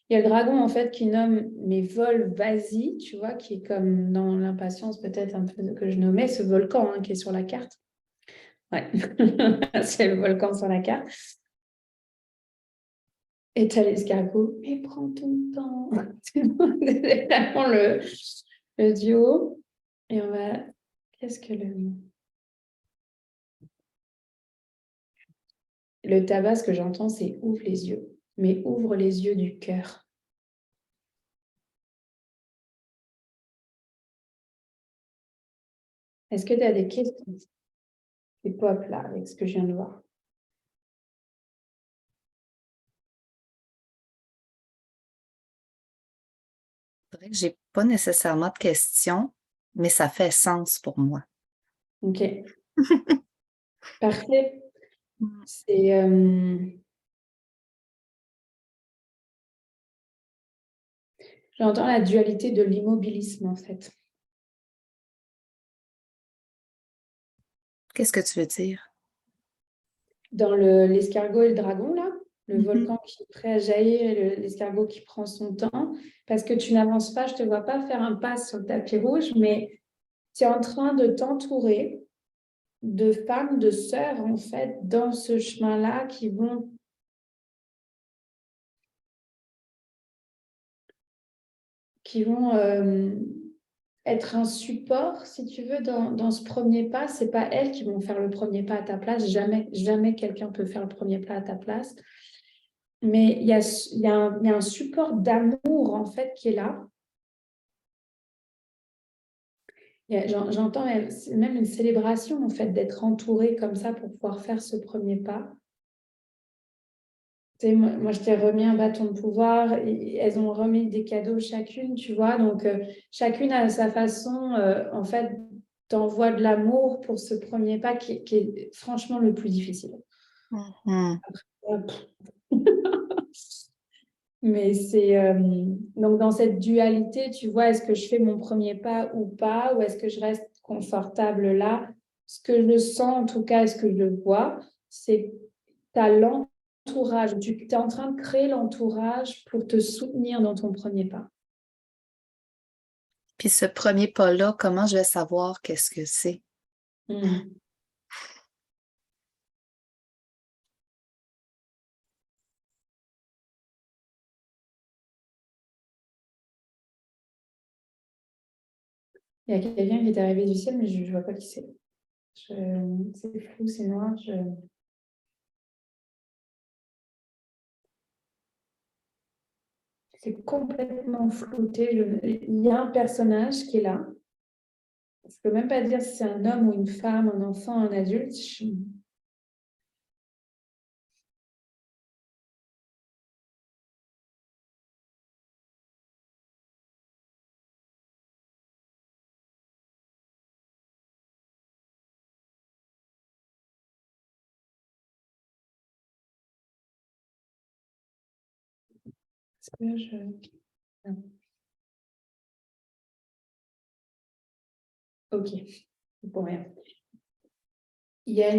Il y a le dragon, en fait, qui nomme mes vols vas-y, tu vois, qui est comme dans l'impatience, peut-être un peu que je nommais, ce volcan qui est sur la carte. Ouais, c'est le volcan sur la carte. Et tu as l'escargot, mais prends ton temps. C'est vraiment le duo. Et on va... Qu'est-ce que le tabac, ce que j'entends, c'est ouvre les yeux, mais ouvre les yeux du cœur. Est-ce que tu as des questions qui pop là avec ce que je viens de voir? C'est vrai que j'ai pas nécessairement de questions, mais ça fait sens pour moi. Ok. Parfait. C'est j'entends la dualité de l'immobilisme, en fait. Qu'est-ce que tu veux dire? Dans l'escargot et le dragon, là, le volcan qui est prêt à jaillir et l'escargot qui prend son temps, parce que tu n'avances pas, je ne te vois pas faire un pas sur le tapis rouge, mais tu es en train de t'entourer de femmes, de sœurs, en fait, dans ce chemin-là qui vont être un support, si tu veux, dans ce premier pas. Ce n'est pas elles qui vont faire le premier pas à ta place. Jamais, jamais quelqu'un peut faire le premier pas à ta place. Mais il y a un support d'amour, en fait, qui est là. J'entends même une célébration, en fait, d'être entourée comme ça pour pouvoir faire ce premier pas. Tu sais, moi, je t'ai remis un bâton de pouvoir. Et elles ont remis des cadeaux chacune, tu vois. Donc, chacune à sa façon, en fait, t'envoie de l'amour pour ce premier pas qui est franchement le plus difficile. Mais c'est donc dans cette dualité, tu vois, est-ce que je fais mon premier pas ou pas, ou est-ce que je reste confortable là? Ce que je sens, en tout cas, est-ce que je le vois, c'est ta l'entourage, tu es en train de créer l'entourage pour te soutenir dans ton premier pas. Puis ce premier pas-là, comment je vais savoir qu'est-ce que c'est? Mm. Il y a quelqu'un qui est arrivé du ciel, mais je ne vois pas qui c'est. C'est flou, c'est noir. C'est complètement flouté. Il y a un personnage qui est là. Je ne peux même pas dire si c'est un homme ou une femme, un enfant, un adulte. Est-ce que non. Ok, pour rien. Il y a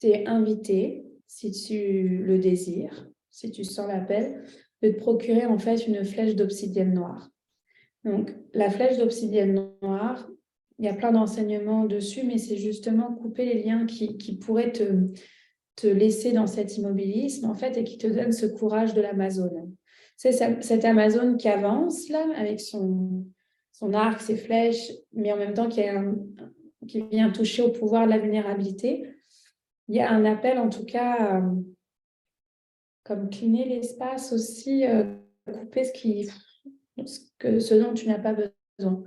tu es invité, si tu le désires, si tu sens l'appel, de te procurer en fait une flèche d'obsidienne noire. Donc, la flèche d'obsidienne noire, il y a plein d'enseignements dessus, mais c'est justement couper les liens qui pourraient te laisser dans cet immobilisme, en fait, et qui te donne ce courage de l'Amazone. C'est cette Amazone qui avance, là, avec son arc, ses flèches, mais en même temps qui vient toucher au pouvoir de la vulnérabilité. Il y a un appel, en tout cas, comme cliner l'espace aussi, couper ce dont tu n'as pas besoin.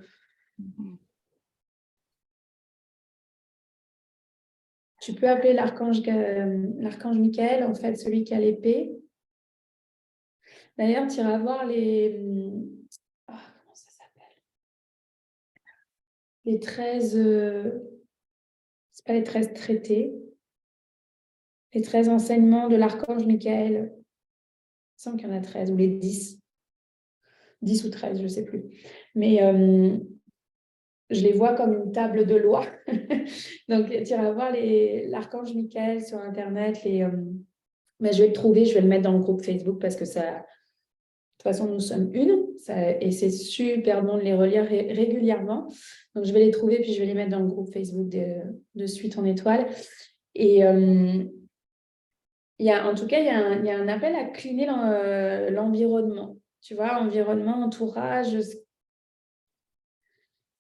Tu peux appeler l'archange Michael, en fait, celui qui a l'épée. D'ailleurs, tu iras voir comment ça s'appelle? Les 13... c'est pas les 13 traités. Les 13 enseignements de l'archange Michael. Il me semble qu'il y en a 13, ou les 10. 10 ou 13, je ne sais plus. Mais je les vois comme une table de loi. Donc, tu iras voir l'archange Michael sur Internet. Mais je vais le trouver, je vais le mettre dans le groupe Facebook parce que ça... De toute façon, nous sommes et c'est super bon de les relire régulièrement. Donc, je vais les trouver, puis je vais les mettre dans le groupe Facebook de Suite en étoile. Et en tout cas, il y a un appel à cleaner l'environnement. Tu vois, environnement, entourage,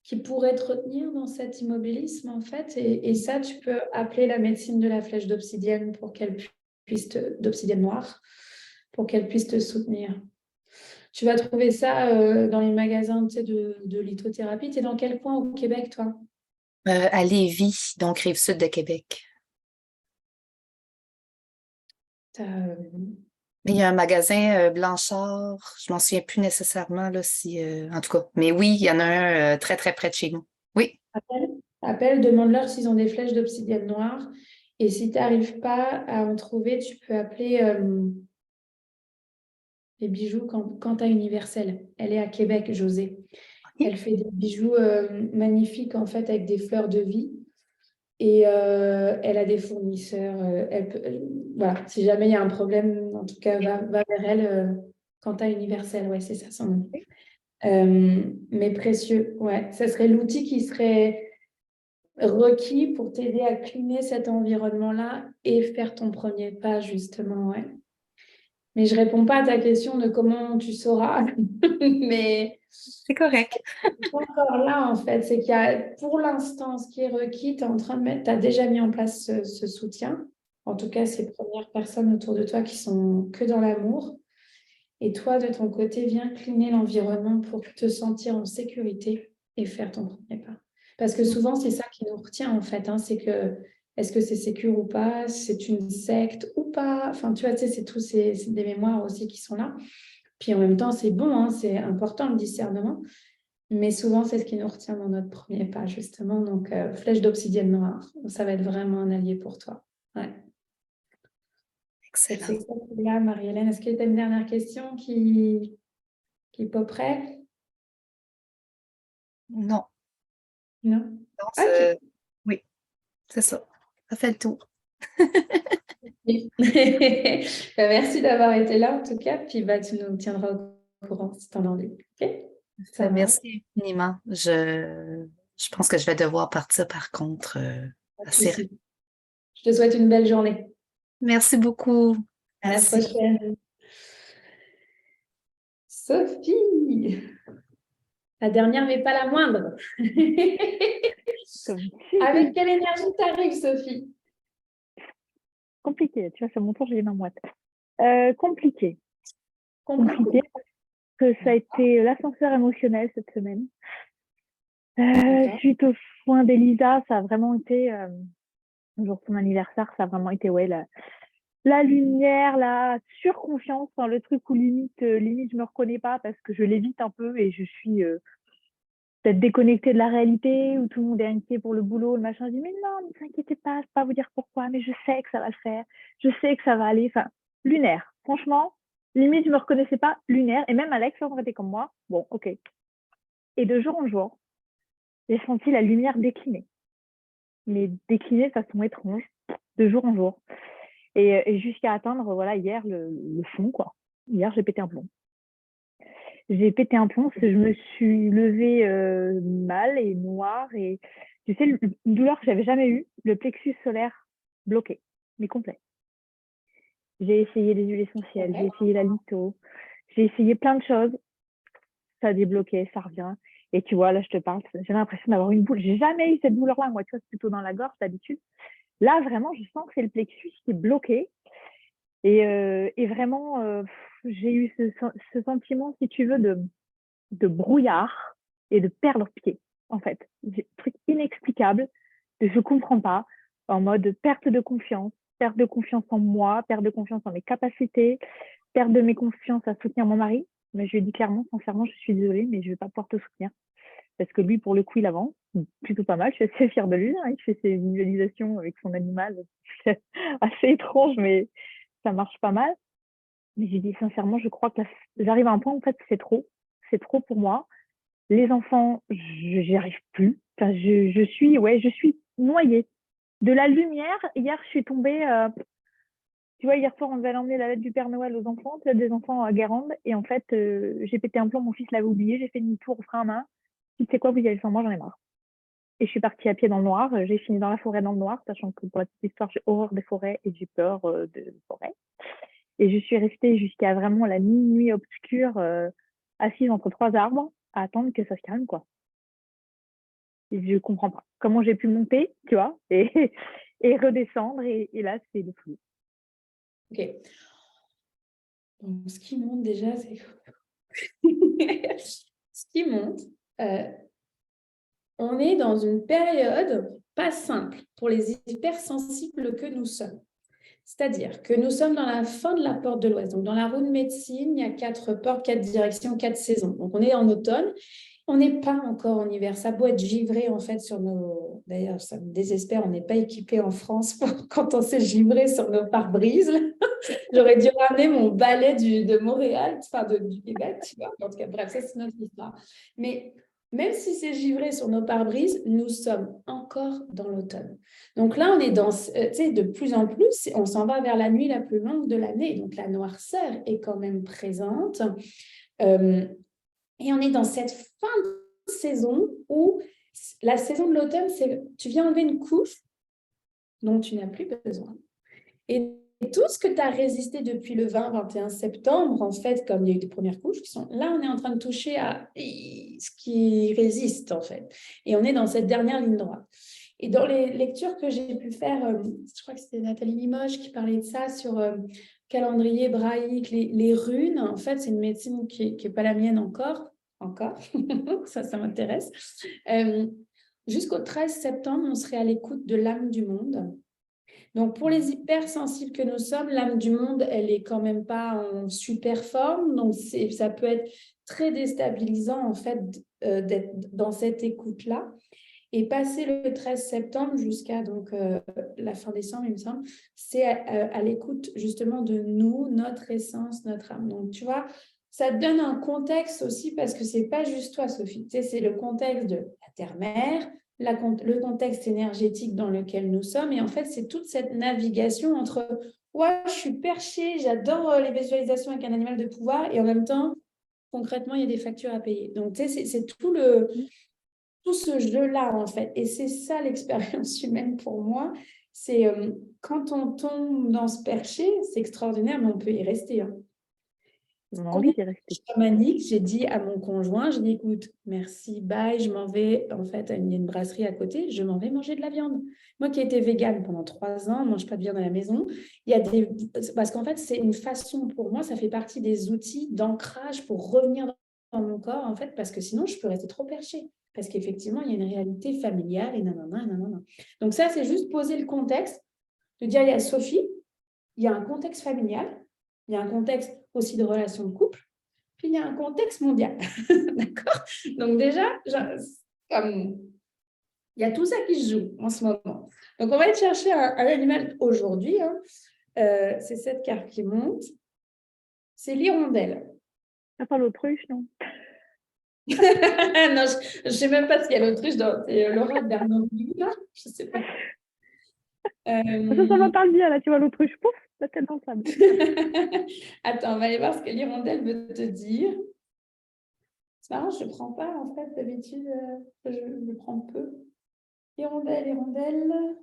qui pourrait te retenir dans cet immobilisme, en fait. Et ça, tu peux appeler la médecine de la flèche d'obsidienne d'obsidienne noire, pour qu'elle puisse te soutenir. Tu vas trouver ça dans les magasins, tu sais, de lithothérapie. Tu es dans quel coin au Québec, toi? À Lévis, donc Rive-Sud de Québec. Mais il y a un magasin Blanchard, je m'en souviens plus nécessairement, là, en tout cas. Mais oui, il y en a un très, très près de chez nous. Oui. Appelle, demande-leur s'ils ont des flèches d'obsidienne noire. Et si tu n'arrives pas à en trouver, tu peux appeler les bijoux Quanta Universelle. Elle est à Québec, Josée. Okay. Elle fait des bijoux magnifiques, en fait, avec des fleurs de vie. Et elle a des fournisseurs. Voilà, si jamais il y a un problème, en tout cas, va vers elle. Quanta Universelle, ouais, c'est ça son nom. Mais précieux, ouais. Ça serait l'outil qui serait requis pour t'aider à cleaner cet environnement-là et faire ton premier pas, justement, ouais. Mais je ne réponds pas à ta question de comment tu sauras, mais c'est correct. c'est encore là, en fait. C'est qu'il y a, pour l'instant, ce qui est requis, tu es en train de mettre, tu as déjà mis en place ce soutien. En tout cas, ces premières personnes autour de toi qui sont que dans l'amour. Et toi, de ton côté, viens cleaner l'environnement pour te sentir en sécurité et faire ton premier pas. Parce que souvent, c'est ça qui nous retient, en fait. Hein, c'est que, est-ce que c'est sécure ou pas? C'est une secte ou pas? Enfin, tu vois, tu sais, c'est des mémoires aussi qui sont là. Puis en même temps, c'est bon, hein, c'est important le discernement. Mais souvent, c'est ce qui nous retient dans notre premier pas, justement. Donc, flèche d'obsidienne noire, ça va être vraiment un allié pour toi. Ouais. Excellent. C'est ça là, Marie-Hélène. Est-ce que tu as une dernière question qui poperait? Non. Non? Non, Ok. oui, c'est ça. Ça fait le tour. Merci d'avoir été là en tout cas. Puis tu nous tiendras au courant si tu en as envie. Ok? Ça marche. Merci infiniment. Je pense que je vais devoir partir par contre Pas de assez. souci. Je te souhaite une belle journée. Merci beaucoup. À la Merci. prochaine. Sophie, la dernière mais pas la moindre. Avec quelle énergie t'arrives, Sophie? Compliqué, tu vois, c'est mon tour, j'ai les mains moites. Compliqué Compliqué. parce que ça a été l'ascenseur émotionnel cette semaine. D'accord. Suite au soin d'Elisa, ça a vraiment été, le jour de son anniversaire, ça a vraiment été, ouais, la lumière, la surconfiance, enfin, le truc où limite, je me reconnais pas parce que je l'évite un peu et je suis peut-être déconnectée de la réalité, où tout le monde est inquiet pour le boulot, le machin. Je dis, mais non, ne vous inquiétez pas, je peux pas vous dire pourquoi, mais je sais que ça va le faire, je sais que ça va aller. Enfin, lunaire. Franchement, limite, je me reconnaissais pas, lunaire. Et même Alex, on était comme moi. Bon, ok. Et de jour en jour, j'ai senti la lumière décliner. Mais décliner de façon étrange, de jour en jour. Et jusqu'à atteindre, voilà, hier, le fond, quoi. Hier, j'ai pété un plomb. J'ai pété un plomb parce que je me suis levée mal et noire. Et tu sais, une douleur que j'avais jamais eue, le plexus solaire bloqué, mais complet. J'ai essayé les huiles essentielles, j'ai essayé la litho, j'ai essayé plein de choses. Ça a débloqué, ça revient. Et tu vois, là, je te parle, j'ai l'impression d'avoir une boule. J'ai jamais eu cette douleur-là, moi, tu vois, c'est plutôt dans la gorge d'habitude. Là, vraiment, je sens que c'est le plexus qui est bloqué. Et vraiment, j'ai eu ce sentiment, si tu veux, de brouillard et de perdre pied, en fait. Un truc inexplicable, je ne comprends pas, en mode perte de confiance en moi, perte de confiance en mes capacités, perte de mes confiances à soutenir mon mari. Mais je lui ai dit clairement, sincèrement, je suis désolée, mais je ne vais pas pouvoir te soutenir. Parce que lui, pour le coup, il avance plutôt pas mal. Je suis assez fière de lui. Hein. Il fait ses visualisations avec son animal. C'est assez étrange, mais ça marche pas mal. Mais j'ai dit sincèrement, je crois que j'arrive à un point où en fait, c'est trop. C'est trop pour moi. Les enfants, j'y arrive plus. Enfin, je suis noyée. De la lumière, hier, je suis tombée. Tu vois, hier soir, on devait aller emmener la lettre du Père Noël aux enfants, tu as des enfants à Guérande. Et en fait, j'ai pété un plomb, mon fils l'avait oublié. J'ai fait demi-tour au frein à main. Tu sais quoi, vous y allez sans moi, j'en ai marre. Et je suis partie à pied dans le noir. J'ai fini dans la forêt dans le noir, sachant que pour la petite histoire, j'ai horreur des forêts et j'ai peur de forêt. Et je suis restée jusqu'à vraiment la minuit obscure, assise entre 3 arbres, à attendre que ça se calme, quoi. Et je comprends pas comment j'ai pu monter, tu vois, et redescendre. Et là, c'est le flou. Ok. Donc, ce qui monte déjà, c'est... Ce qui monte, on est dans une période pas simple pour les hypersensibles que nous sommes. C'est-à-dire que nous sommes dans la fin de la porte de l'Ouest. Donc, dans la roue de médecine, il y a 4 portes, 4 directions, 4 saisons. Donc, on est en automne. On n'est pas encore en hiver. Ça peut être givré, en fait, sur nos... D'ailleurs, ça me désespère, on n'est pas équipé en France quand on s'est givré sur nos pare-brises. J'aurais dû ramener mon balai de Montréal, enfin du Québec, tu vois. En tout cas, bref, ça, c'est notre histoire. Mais même si c'est givré sur nos pare-brises, nous sommes encore dans l'automne. Donc là, on est dans, tu sais, de plus en plus, on s'en va vers la nuit la plus longue de l'année. Donc la noirceur est quand même présente. Et on est dans cette fin de saison où la saison de l'automne, c'est tu viens enlever une couche dont tu n'as plus besoin. Et tout ce que tu as résisté depuis le 20-21 septembre, en fait, comme il y a eu des premières couches qui sont là, on est en train de toucher à ce qui résiste, en fait. Et on est dans cette dernière ligne droite. Et dans les lectures que j'ai pu faire, je crois que c'était Nathalie Limoges qui parlait de ça sur calendrier hébraïque, les runes. En fait, c'est une médecine qui n'est pas la mienne encore. ça m'intéresse. Jusqu'au 13 septembre, on serait à l'écoute de l'âme du monde. Donc, pour les hypersensibles que nous sommes, l'âme du monde, elle n'est quand même pas en super forme. Donc, ça peut être très déstabilisant, en fait, d'être dans cette écoute-là. Et passer le 13 septembre jusqu'à donc, la fin décembre, il me semble, c'est à l'écoute justement de nous, notre essence, notre âme. Donc, tu vois, ça te donne un contexte aussi parce que ce n'est pas juste toi, Sophie. Tu sais, c'est le contexte de la terre-mère, le contexte énergétique dans lequel nous sommes. Et en fait, c'est toute cette navigation entre « ouais, je suis perchée, j'adore les visualisations avec un animal de pouvoir » et en même temps, concrètement, il y a des factures à payer. Donc, tu sais, c'est tout ce jeu-là, en fait. Et c'est ça l'expérience humaine pour moi. C'est quand on tombe dans ce perché, c'est extraordinaire, mais on peut y rester. Hein. On a envie d'y rester. Chamanique, j'ai dit à mon conjoint, je dis écoute, merci, bye, je m'en vais, en fait, il y a une brasserie à côté, je m'en vais manger de la viande. Moi qui ai été végane pendant 3 ans, je ne mange pas de viande à la maison, il y a parce qu'en fait, c'est une façon pour moi, ça fait partie des outils d'ancrage pour revenir dans mon corps, en fait, parce que sinon, je peux rester trop perchée. Parce qu'effectivement, il y a une réalité familiale et nanana, nanana. Donc ça, c'est juste poser le contexte, de dire il y a Sophie, il y a un contexte familial, il y a un contexte aussi de relation de couple, puis il y a un contexte mondial. D'accord? Donc déjà, il y a tout ça qui se joue en ce moment. Donc on va aller chercher un animal aujourd'hui. Hein. C'est cette carte qui monte. C'est l'hirondelle. Pas l'autruche, non? Non, je ne sais même pas s'il y a l'autruche dans Laura d'Arnaud-Louis, là. Je ne sais pas. Ça va pas le bien, là, tu vois, l'autruche, pouf, la tête dans le sable. Attends, on va aller voir ce que l'hirondelle veut te dire. C'est marrant, je ne prends pas, en fait, d'habitude, je prends peu. Hirondelle, hirondelle.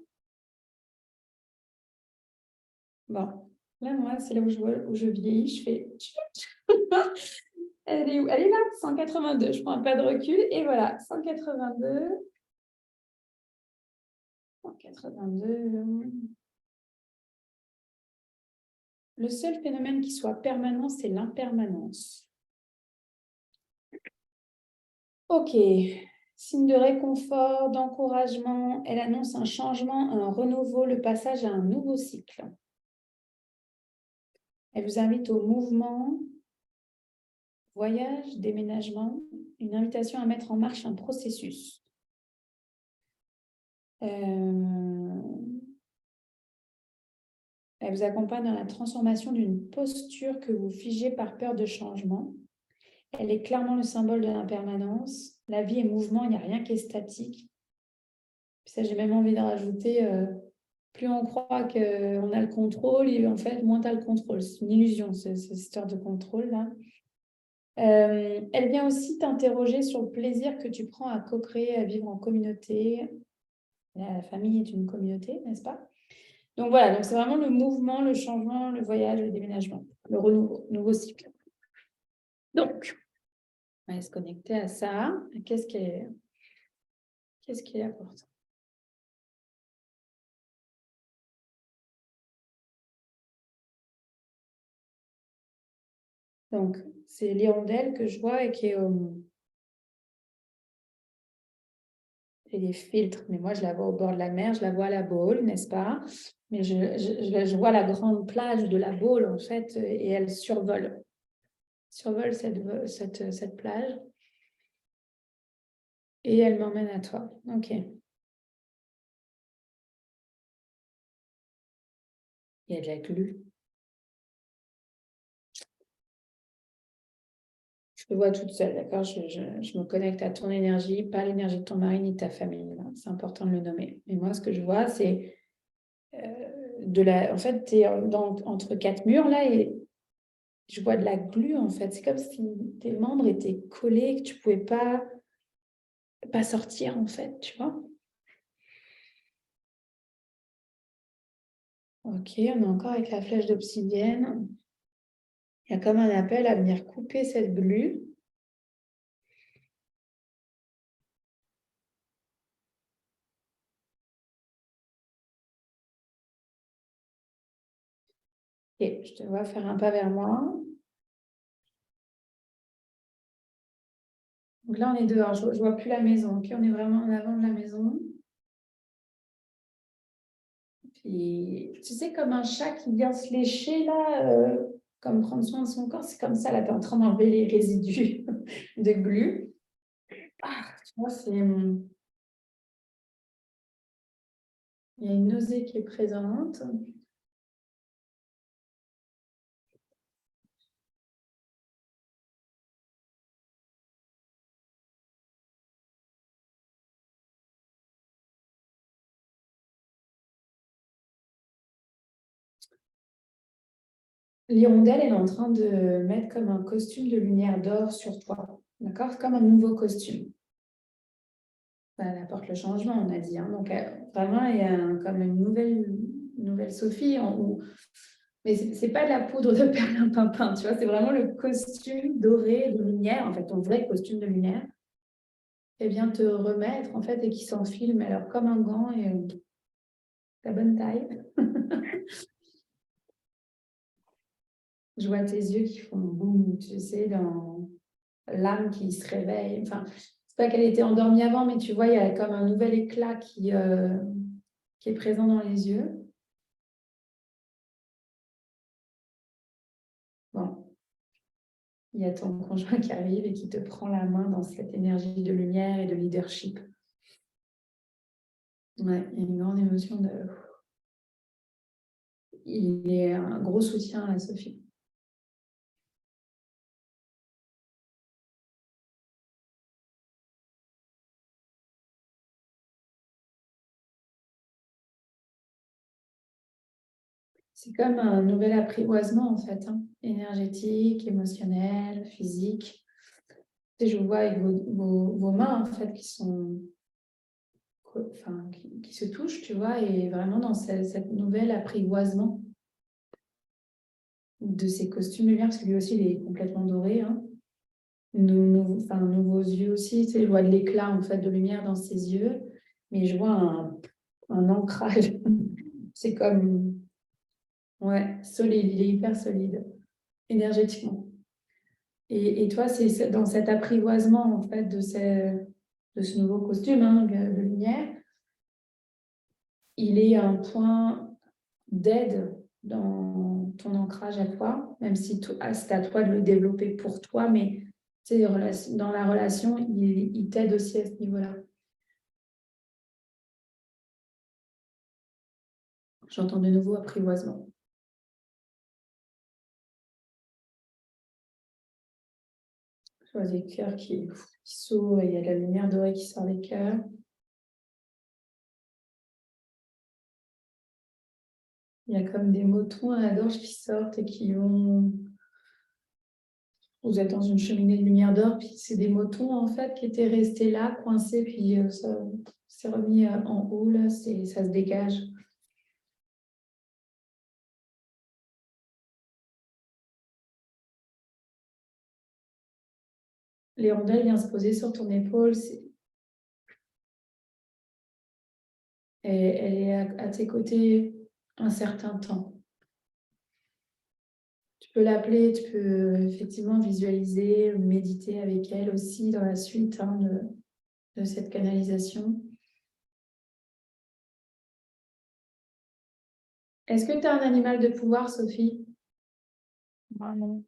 Bon, là, moi, c'est là où je vieillis. Je fais... Elle est où? Elle est là, 182. Je prends un pas de recul. Et voilà, 182. 182. Le seul phénomène qui soit permanent, c'est l'impermanence. Ok. Signe de réconfort, d'encouragement. Elle annonce un changement, un renouveau, le passage à un nouveau cycle. Elle vous invite au mouvement, voyage, déménagement, une invitation à mettre en marche un processus. Elle vous accompagne dans la transformation d'une posture que vous figez par peur de changement. Elle est clairement le symbole de l'impermanence. La vie est mouvement, il n'y a rien qui est statique. Puis ça, j'ai même envie de rajouter, plus on croit qu'on a le contrôle, et en fait, moins tu as le contrôle. C'est une illusion, cette histoire de contrôle-là. Elle vient aussi t'interroger sur le plaisir que tu prends à co-créer, à vivre en communauté. La famille est une communauté, n'est-ce pas? Donc voilà, donc c'est vraiment le mouvement, le changement, le voyage, le déménagement, le renouveau, nouveau cycle. Donc, on va se connecter à ça. Qu'est-ce qui est important? Donc, c'est l'hirondelle que je vois et qui est et les filtres, mais moi je la vois au bord de la mer, je la vois à la Baule, n'est-ce pas? Mais je vois la grande plage de la Baule en fait, et elle survole cette plage et elle m'emmène à toi. Ok. Il y a de la glu. Je te vois toute seule, d'accord? Je me connecte à ton énergie, pas l'énergie de ton mari ni de ta famille. C'est important de le nommer. Et moi, ce que je vois, c'est en fait, tu es entre 4 murs là et je vois de la glu en fait. C'est comme si tes membres étaient collés, que tu ne pouvais pas sortir en fait, tu vois. Ok, on est encore avec la flèche d'obsidienne. Il y a comme un appel à venir couper cette glu. Et je te vois faire un pas vers moi. Donc là, on est dehors. Je ne vois plus la maison. Ok, on est vraiment en avant de la maison. Puis, tu sais, comme un chat qui vient se lécher, là, comme prendre soin de son corps, c'est comme ça, là, tu es en train d'enlever les résidus de glu. Ah, tu vois, il y a une nausée qui est présente. l'hirondelle, elle est en train de mettre comme un costume de lumière d'or sur toi. D'accord? C'est comme un nouveau costume. Elle apporte le changement, on a dit. Hein. Donc, vraiment, il y a comme une nouvelle Sophie. Mais ce n'est pas de la poudre de perlimpinpin, tu vois. C'est vraiment le costume doré de lumière, en fait, ton vrai costume de lumière. Et vient te remettre, en fait, et qui s'enfile, mais alors comme un gant et la bonne taille. Je vois tes yeux qui font boum, tu sais, dans l'âme qui se réveille. Enfin, c'est pas qu'elle était endormie avant, mais tu vois, il y a comme un nouvel éclat qui est présent dans les yeux. Bon, il y a ton conjoint qui arrive et qui te prend la main dans cette énergie de lumière et de leadership. Ouais, il y a une grande émotion de... Il est un gros soutien à Sophie. C'est comme un nouvel apprivoisement, en fait, hein, énergétique, émotionnel, physique. Et je vois avec vos mains, en fait, qui sont... Enfin, qui se touchent, tu vois, et vraiment dans cette nouvel apprivoisement de ces costumes de lumière, parce que lui aussi, il est complètement doré, hein. Nouveaux yeux aussi, tu sais, je vois de l'éclat, en fait, de lumière dans ses yeux, mais je vois un ancrage. C'est comme... Ouais, solide, il est hyper solide, énergétiquement. Et toi, c'est dans cet apprivoisement, en fait, de ce nouveau costume, hein, de lumière, il est un point d'aide dans ton ancrage à toi, même si c'est à toi de le développer pour toi, mais tu sais, dans la relation, il t'aide aussi à ce niveau-là. J'entends de nouveau apprivoisement. Je vois des cœurs qui s'ouvrent, et il y a de la lumière dorée qui sort des cœurs. Il y a comme des motons à la gorge qui sortent et qui vont... Vous êtes dans une cheminée de lumière d'or, puis c'est des motons en fait qui étaient restés là, coincés, puis ça s'est remis en haut, là, ça se dégage. L'hirondelle vient se poser sur ton épaule, et elle est à tes côtés un certain temps. Tu peux l'appeler, tu peux effectivement visualiser, méditer avec elle aussi dans la suite, hein, de cette canalisation. Est-ce que tu as un animal de pouvoir, Sophie? Non.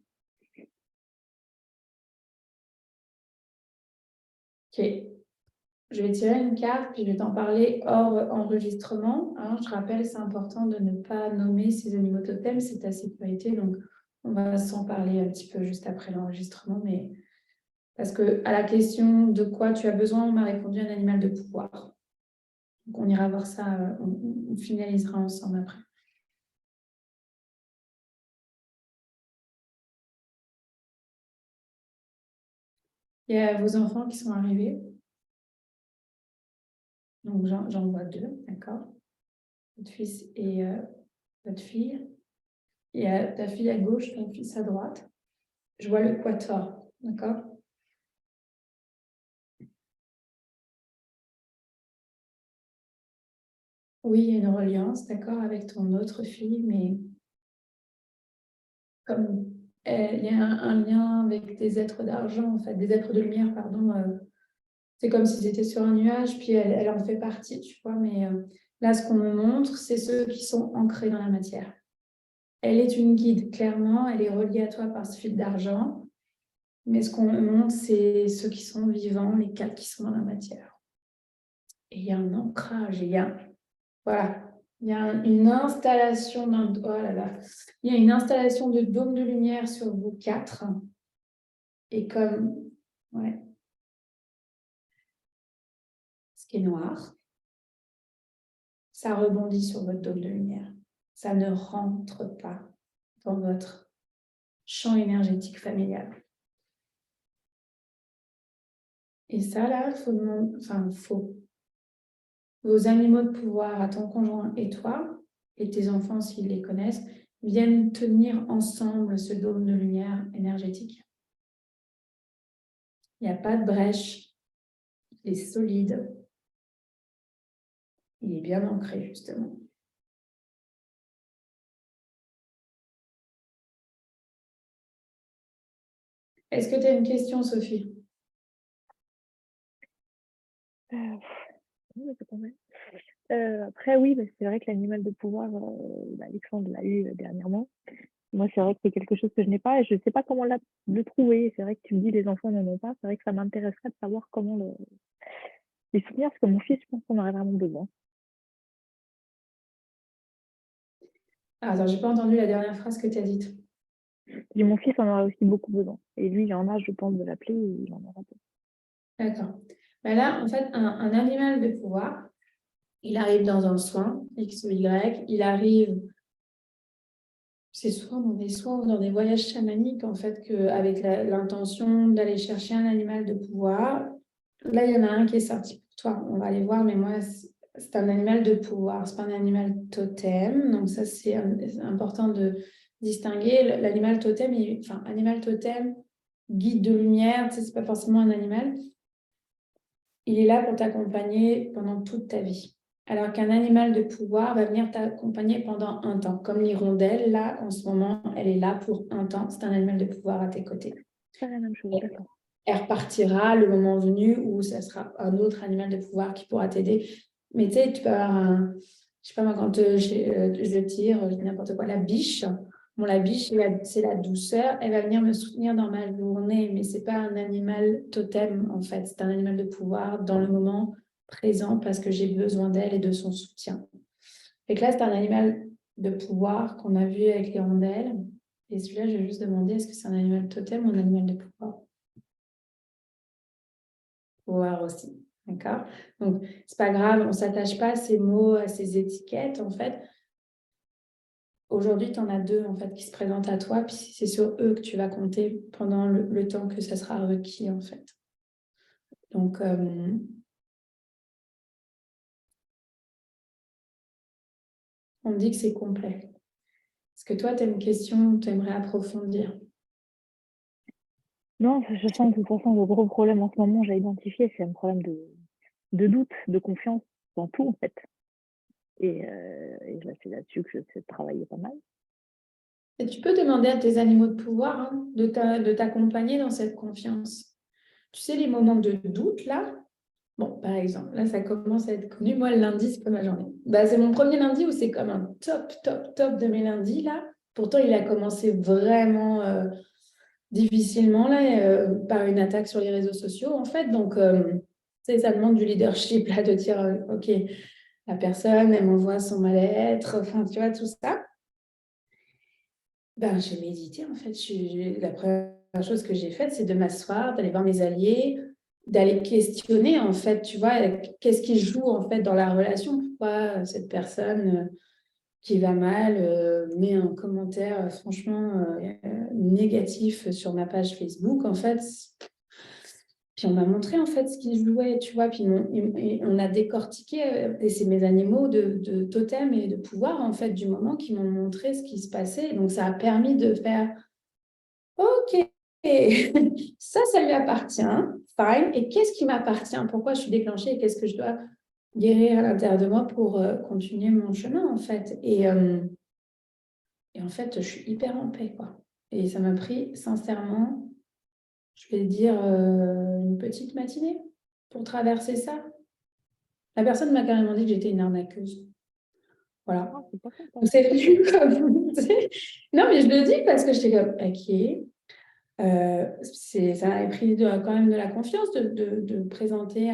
Ok. Je vais tirer une carte, puis je vais t'en parler hors enregistrement. Hein. Je rappelle, c'est important de ne pas nommer ces animaux totems, c'est ta sécurité. Donc, on va s'en parler un petit peu juste après l'enregistrement. Mais parce que à la question de quoi tu as besoin, on m'a répondu un animal de pouvoir. Donc, on ira voir ça, on finalisera ensemble après. Il y a vos enfants qui sont arrivés. Donc, j'en vois 2, d'accord? Votre fils et votre fille. Il y a ta fille à gauche, ton fils à droite. Je vois le quatuor, d'accord? Oui, il y a une reliance, d'accord, avec ton autre fille, mais comme il y a un lien avec des êtres d'argent, en fait, des êtres de lumière, pardon. C'est comme si c'était sur un nuage, puis elle en fait partie, tu vois. Mais là, ce qu'on me montre, c'est ceux qui sont ancrés dans la matière. Elle est une guide, clairement, elle est reliée à toi par ce fil d'argent. Mais ce qu'on me montre, c'est ceux qui sont vivants, les 4 qui sont dans la matière. Et il y a un ancrage, voilà. Il y a une installation Il y a une installation de dôme de lumière sur vous 4. Et comme ce qui est noir, ça rebondit sur votre dôme de lumière. Ça ne rentre pas dans votre champ énergétique familial. Et ça, là, vos animaux de pouvoir à ton conjoint et toi, et tes enfants s'ils les connaissent, viennent tenir ensemble ce dôme de lumière énergétique. Il n'y a pas de brèche, il est solide, il est bien ancré justement. Est-ce que tu as une question, Sophie? Oui, c'est pas mal. Après, oui, c'est vrai que l'animal de pouvoir, Alexandre l'a eu dernièrement. Moi, c'est vrai que c'est quelque chose que je n'ai pas et je ne sais pas comment le trouver. C'est vrai que tu me dis les enfants n'en ont pas. C'est vrai que ça m'intéresserait de savoir comment les soutenir parce que mon fils, je pense qu'on aurait vraiment besoin. Attends, j'ai pas entendu la dernière phrase que tu as dite. Et mon fils en aurait aussi beaucoup besoin. Et lui, il en a, je pense, de l'appeler et il en aura besoin. D'accord. Ben là, en fait, un animal de pouvoir, il arrive dans un soin, X ou Y, il arrive, c'est soit dans des soins ou dans des voyages chamaniques, en fait, avec l'intention d'aller chercher un animal de pouvoir. Là, il y en a un qui est sorti pour toi. On va aller voir, mais moi, c'est un animal de pouvoir, c'est pas un animal totem. Donc ça, c'est important de distinguer. L'animal totem, animal totem, guide de lumière, tu sais, c'est pas forcément un animal. Il est là pour t'accompagner pendant toute ta vie. Alors qu'un animal de pouvoir va venir t'accompagner pendant un temps. Comme l'hirondelle, là, en ce moment, elle est là pour un temps. C'est un animal de pouvoir à tes côtés. C'est la même chose, d'accord. Elle repartira le moment venu où ça sera un autre animal de pouvoir qui pourra t'aider. Mais tu sais, tu peux avoir je sais pas moi, quand je tire, je dis n'importe quoi, la biche. Bon, la biche, c'est la douceur. Elle va venir me soutenir dans ma journée, mais c'est pas un animal totem, en fait. C'est un animal de pouvoir dans le moment présent parce que j'ai besoin d'elle et de son soutien. Et que là, c'est un animal de pouvoir qu'on a vu avec les rondelles. Et celui-là, je vais juste demander, est-ce que c'est un animal totem ou un animal de pouvoir? Pouvoir aussi. D'accord? Donc, c'est pas grave, on ne s'attache pas à ces mots, à ces étiquettes, en fait. Aujourd'hui, tu en as deux, en fait, qui se présentent à toi, puis c'est sur eux que tu vas compter pendant le temps que ça sera requis, en fait. Donc, on dit que c'est complet. Est-ce que toi, tu as une question, tu aimerais approfondir? Non, je sens que de toute façon, le gros problème en ce moment, j'ai identifié, c'est un problème de doute, de confiance dans tout, en fait. Et c'est là-dessus que j'essaie de travailler pas mal. Et tu peux demander à tes animaux de pouvoir de t'accompagner dans cette confiance. Tu sais, les moments de doute, là, bon, par exemple, là, ça commence à être connu. Moi, le lundi, c'est pas ma journée. Bah, c'est mon premier lundi où c'est comme un top de mes lundis, là. Pourtant, il a commencé vraiment difficilement, là, par une attaque sur les réseaux sociaux, en fait. Donc, ça demande du leadership, là, de dire, OK, la personne, elle m'envoie son mal-être, enfin, tu vois, tout ça. Ben, j'ai médité, en fait. La première chose que j'ai faite, c'est de m'asseoir, d'aller voir mes alliés, d'aller questionner, en fait, tu vois, qu'est-ce qui joue, en fait, dans la relation. Pourquoi cette personne qui va mal met un commentaire franchement négatif sur ma page Facebook, en fait. Puis on m'a montré, en fait, ce qu'ils jouaient, tu vois. Puis on a décortiqué, et c'est mes animaux de totem et de pouvoir, en fait, du moment qui m'ont montré ce qui se passait. Donc, ça a permis de faire OK, ça lui appartient, fine. Et qu'est-ce qui m'appartient? Pourquoi je suis déclenchée et qu'est-ce que je dois guérir à l'intérieur de moi pour continuer mon chemin, en fait. Et en fait, je suis hyper en paix, quoi. Et ça m'a pris, sincèrement, je vais dire, une petite matinée pour traverser ça. La personne m'a carrément dit que j'étais une arnaqueuse. Voilà. Ah, c'est pas ça. Donc, c'est venu comme... Non, mais je le dis parce que j'étais comme, OK. Ça a pris quand même de la confiance de présenter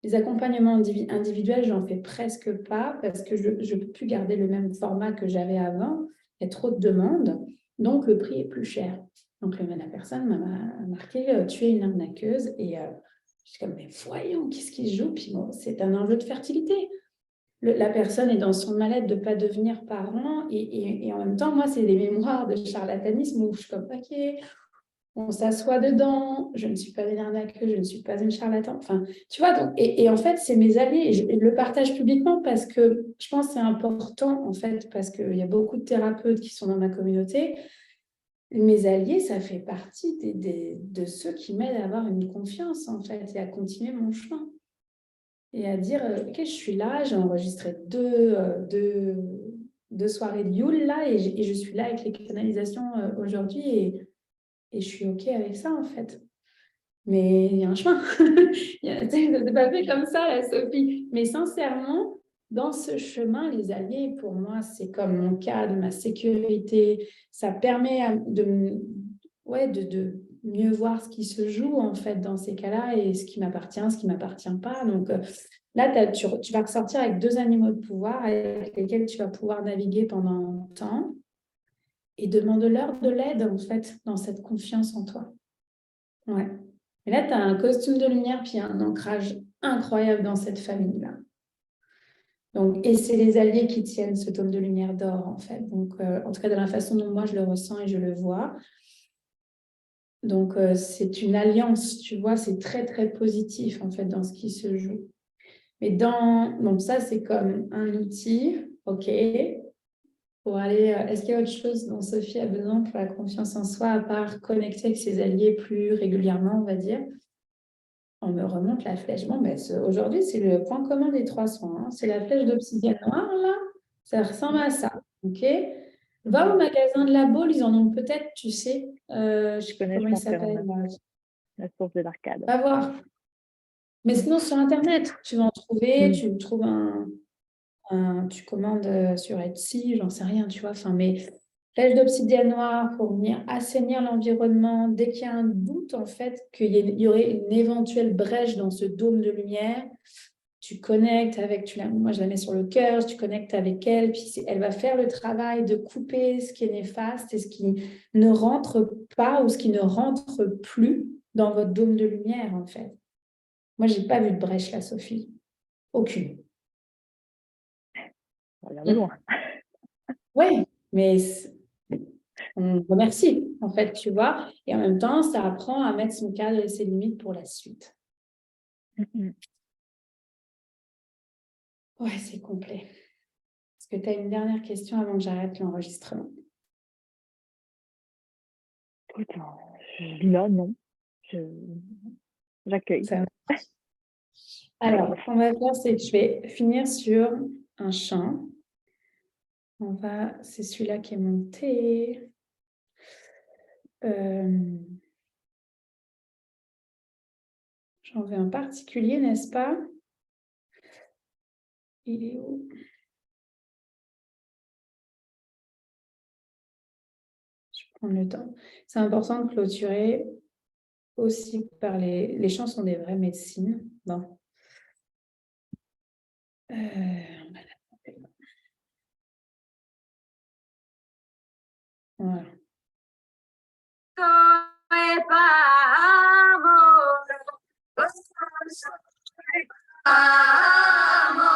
des accompagnements individuels. J'en fais presque pas parce que je ne peux plus garder le même format que j'avais avant. Il y a trop de demandes, donc le prix est plus cher. Donc la personne m'a marqué tu es une arnaqueuse et je suis comme mais voyons qu'est-ce qui se joue. Puis bon, c'est un enjeu de fertilité. la personne est dans son mal-être de ne pas devenir parent. Et en même temps, moi, c'est des mémoires de charlatanisme où je suis comme, OK, on s'assoit dedans, je ne suis pas une arnaqueuse, je ne suis pas une charlatan. Enfin, tu vois, donc, et en fait, c'est mes alliés. Et je le partage publiquement parce que je pense que c'est important, en fait, parce qu'il y a beaucoup de thérapeutes qui sont dans ma communauté. Mes alliés, ça fait partie de ceux qui m'aident à avoir une confiance, en fait, et à continuer mon chemin. Et à dire, OK, je suis là, j'ai enregistré deux soirées de Yule, là, et je suis là avec les canalisations aujourd'hui, et je suis OK avec ça, en fait. Mais il y a un chemin. C'est pas fait comme ça, la Sophie. Mais sincèrement, dans ce chemin, les alliés, pour moi, c'est comme mon cadre, ma sécurité. Ça permet de mieux voir ce qui se joue, en fait, dans ces cas-là, et ce qui m'appartient, ce qui ne m'appartient pas. Donc là, tu vas ressortir avec 2 animaux de pouvoir avec lesquels tu vas pouvoir naviguer pendant longtemps, et demande-leur de l'aide, en fait, dans cette confiance en toi. Ouais. Et là, tu as un costume de lumière, puis un ancrage incroyable dans cette famille-là. Donc, et c'est les alliés qui tiennent ce tome de lumière d'or, en fait. Donc, en tout cas, de la façon dont moi, je le ressens et je le vois. Donc, c'est une alliance, tu vois, c'est très, très positif, en fait, dans ce qui se joue. Mais donc ça, c'est comme un outil, OK, pour aller... Est-ce qu'il y a autre chose dont Sophie a besoin pour la confiance en soi, à part connecter avec ses alliés plus régulièrement, on va dire? On me remonte la flèche. Bon, ben, aujourd'hui, c'est le point commun des 3 soins. Hein. C'est la flèche d'obsidienne noire, là. Ça ressemble à ça. OK? Va au magasin de la Baule, ils en ont peut-être, tu sais. Je ne sais plus comment il s'appelle. La source de l'arcade. Va voir. Mais sinon, sur Internet, tu vas en trouver. Tu trouves tu commandes sur Etsy, j'en sais rien, tu vois. Enfin, mais flèche d'obsidienne noire pour venir assainir l'environnement. Dès qu'il y a un doute, en fait, qu'il y aurait une éventuelle brèche dans ce dôme de lumière, tu connectes avec, moi je la mets sur le cœur, tu connectes avec elle, puis elle va faire le travail de couper ce qui est néfaste et ce qui ne rentre pas ou ce qui ne rentre plus dans votre dôme de lumière, en fait. Moi, je n'ai pas vu de brèche là, Sophie. Aucune. Ça vient de loin. Oui, mais on remercie, en fait, tu vois. Et en même temps, ça apprend à mettre son cadre et ses limites pour la suite. Ouais, c'est complet. Est-ce que tu as une dernière question avant que j'arrête l'enregistrement? Écoute, là, non. J'accueille. Alors, ce qu'on va faire, c'est que je vais finir sur un chant. C'est celui-là qui est monté. J'en veux un particulier, n'est-ce pas? Il est où? Je vais prendre le temps. C'est important de clôturer aussi par les chants sont des vraies médecines. Bon. Voilà. Amor.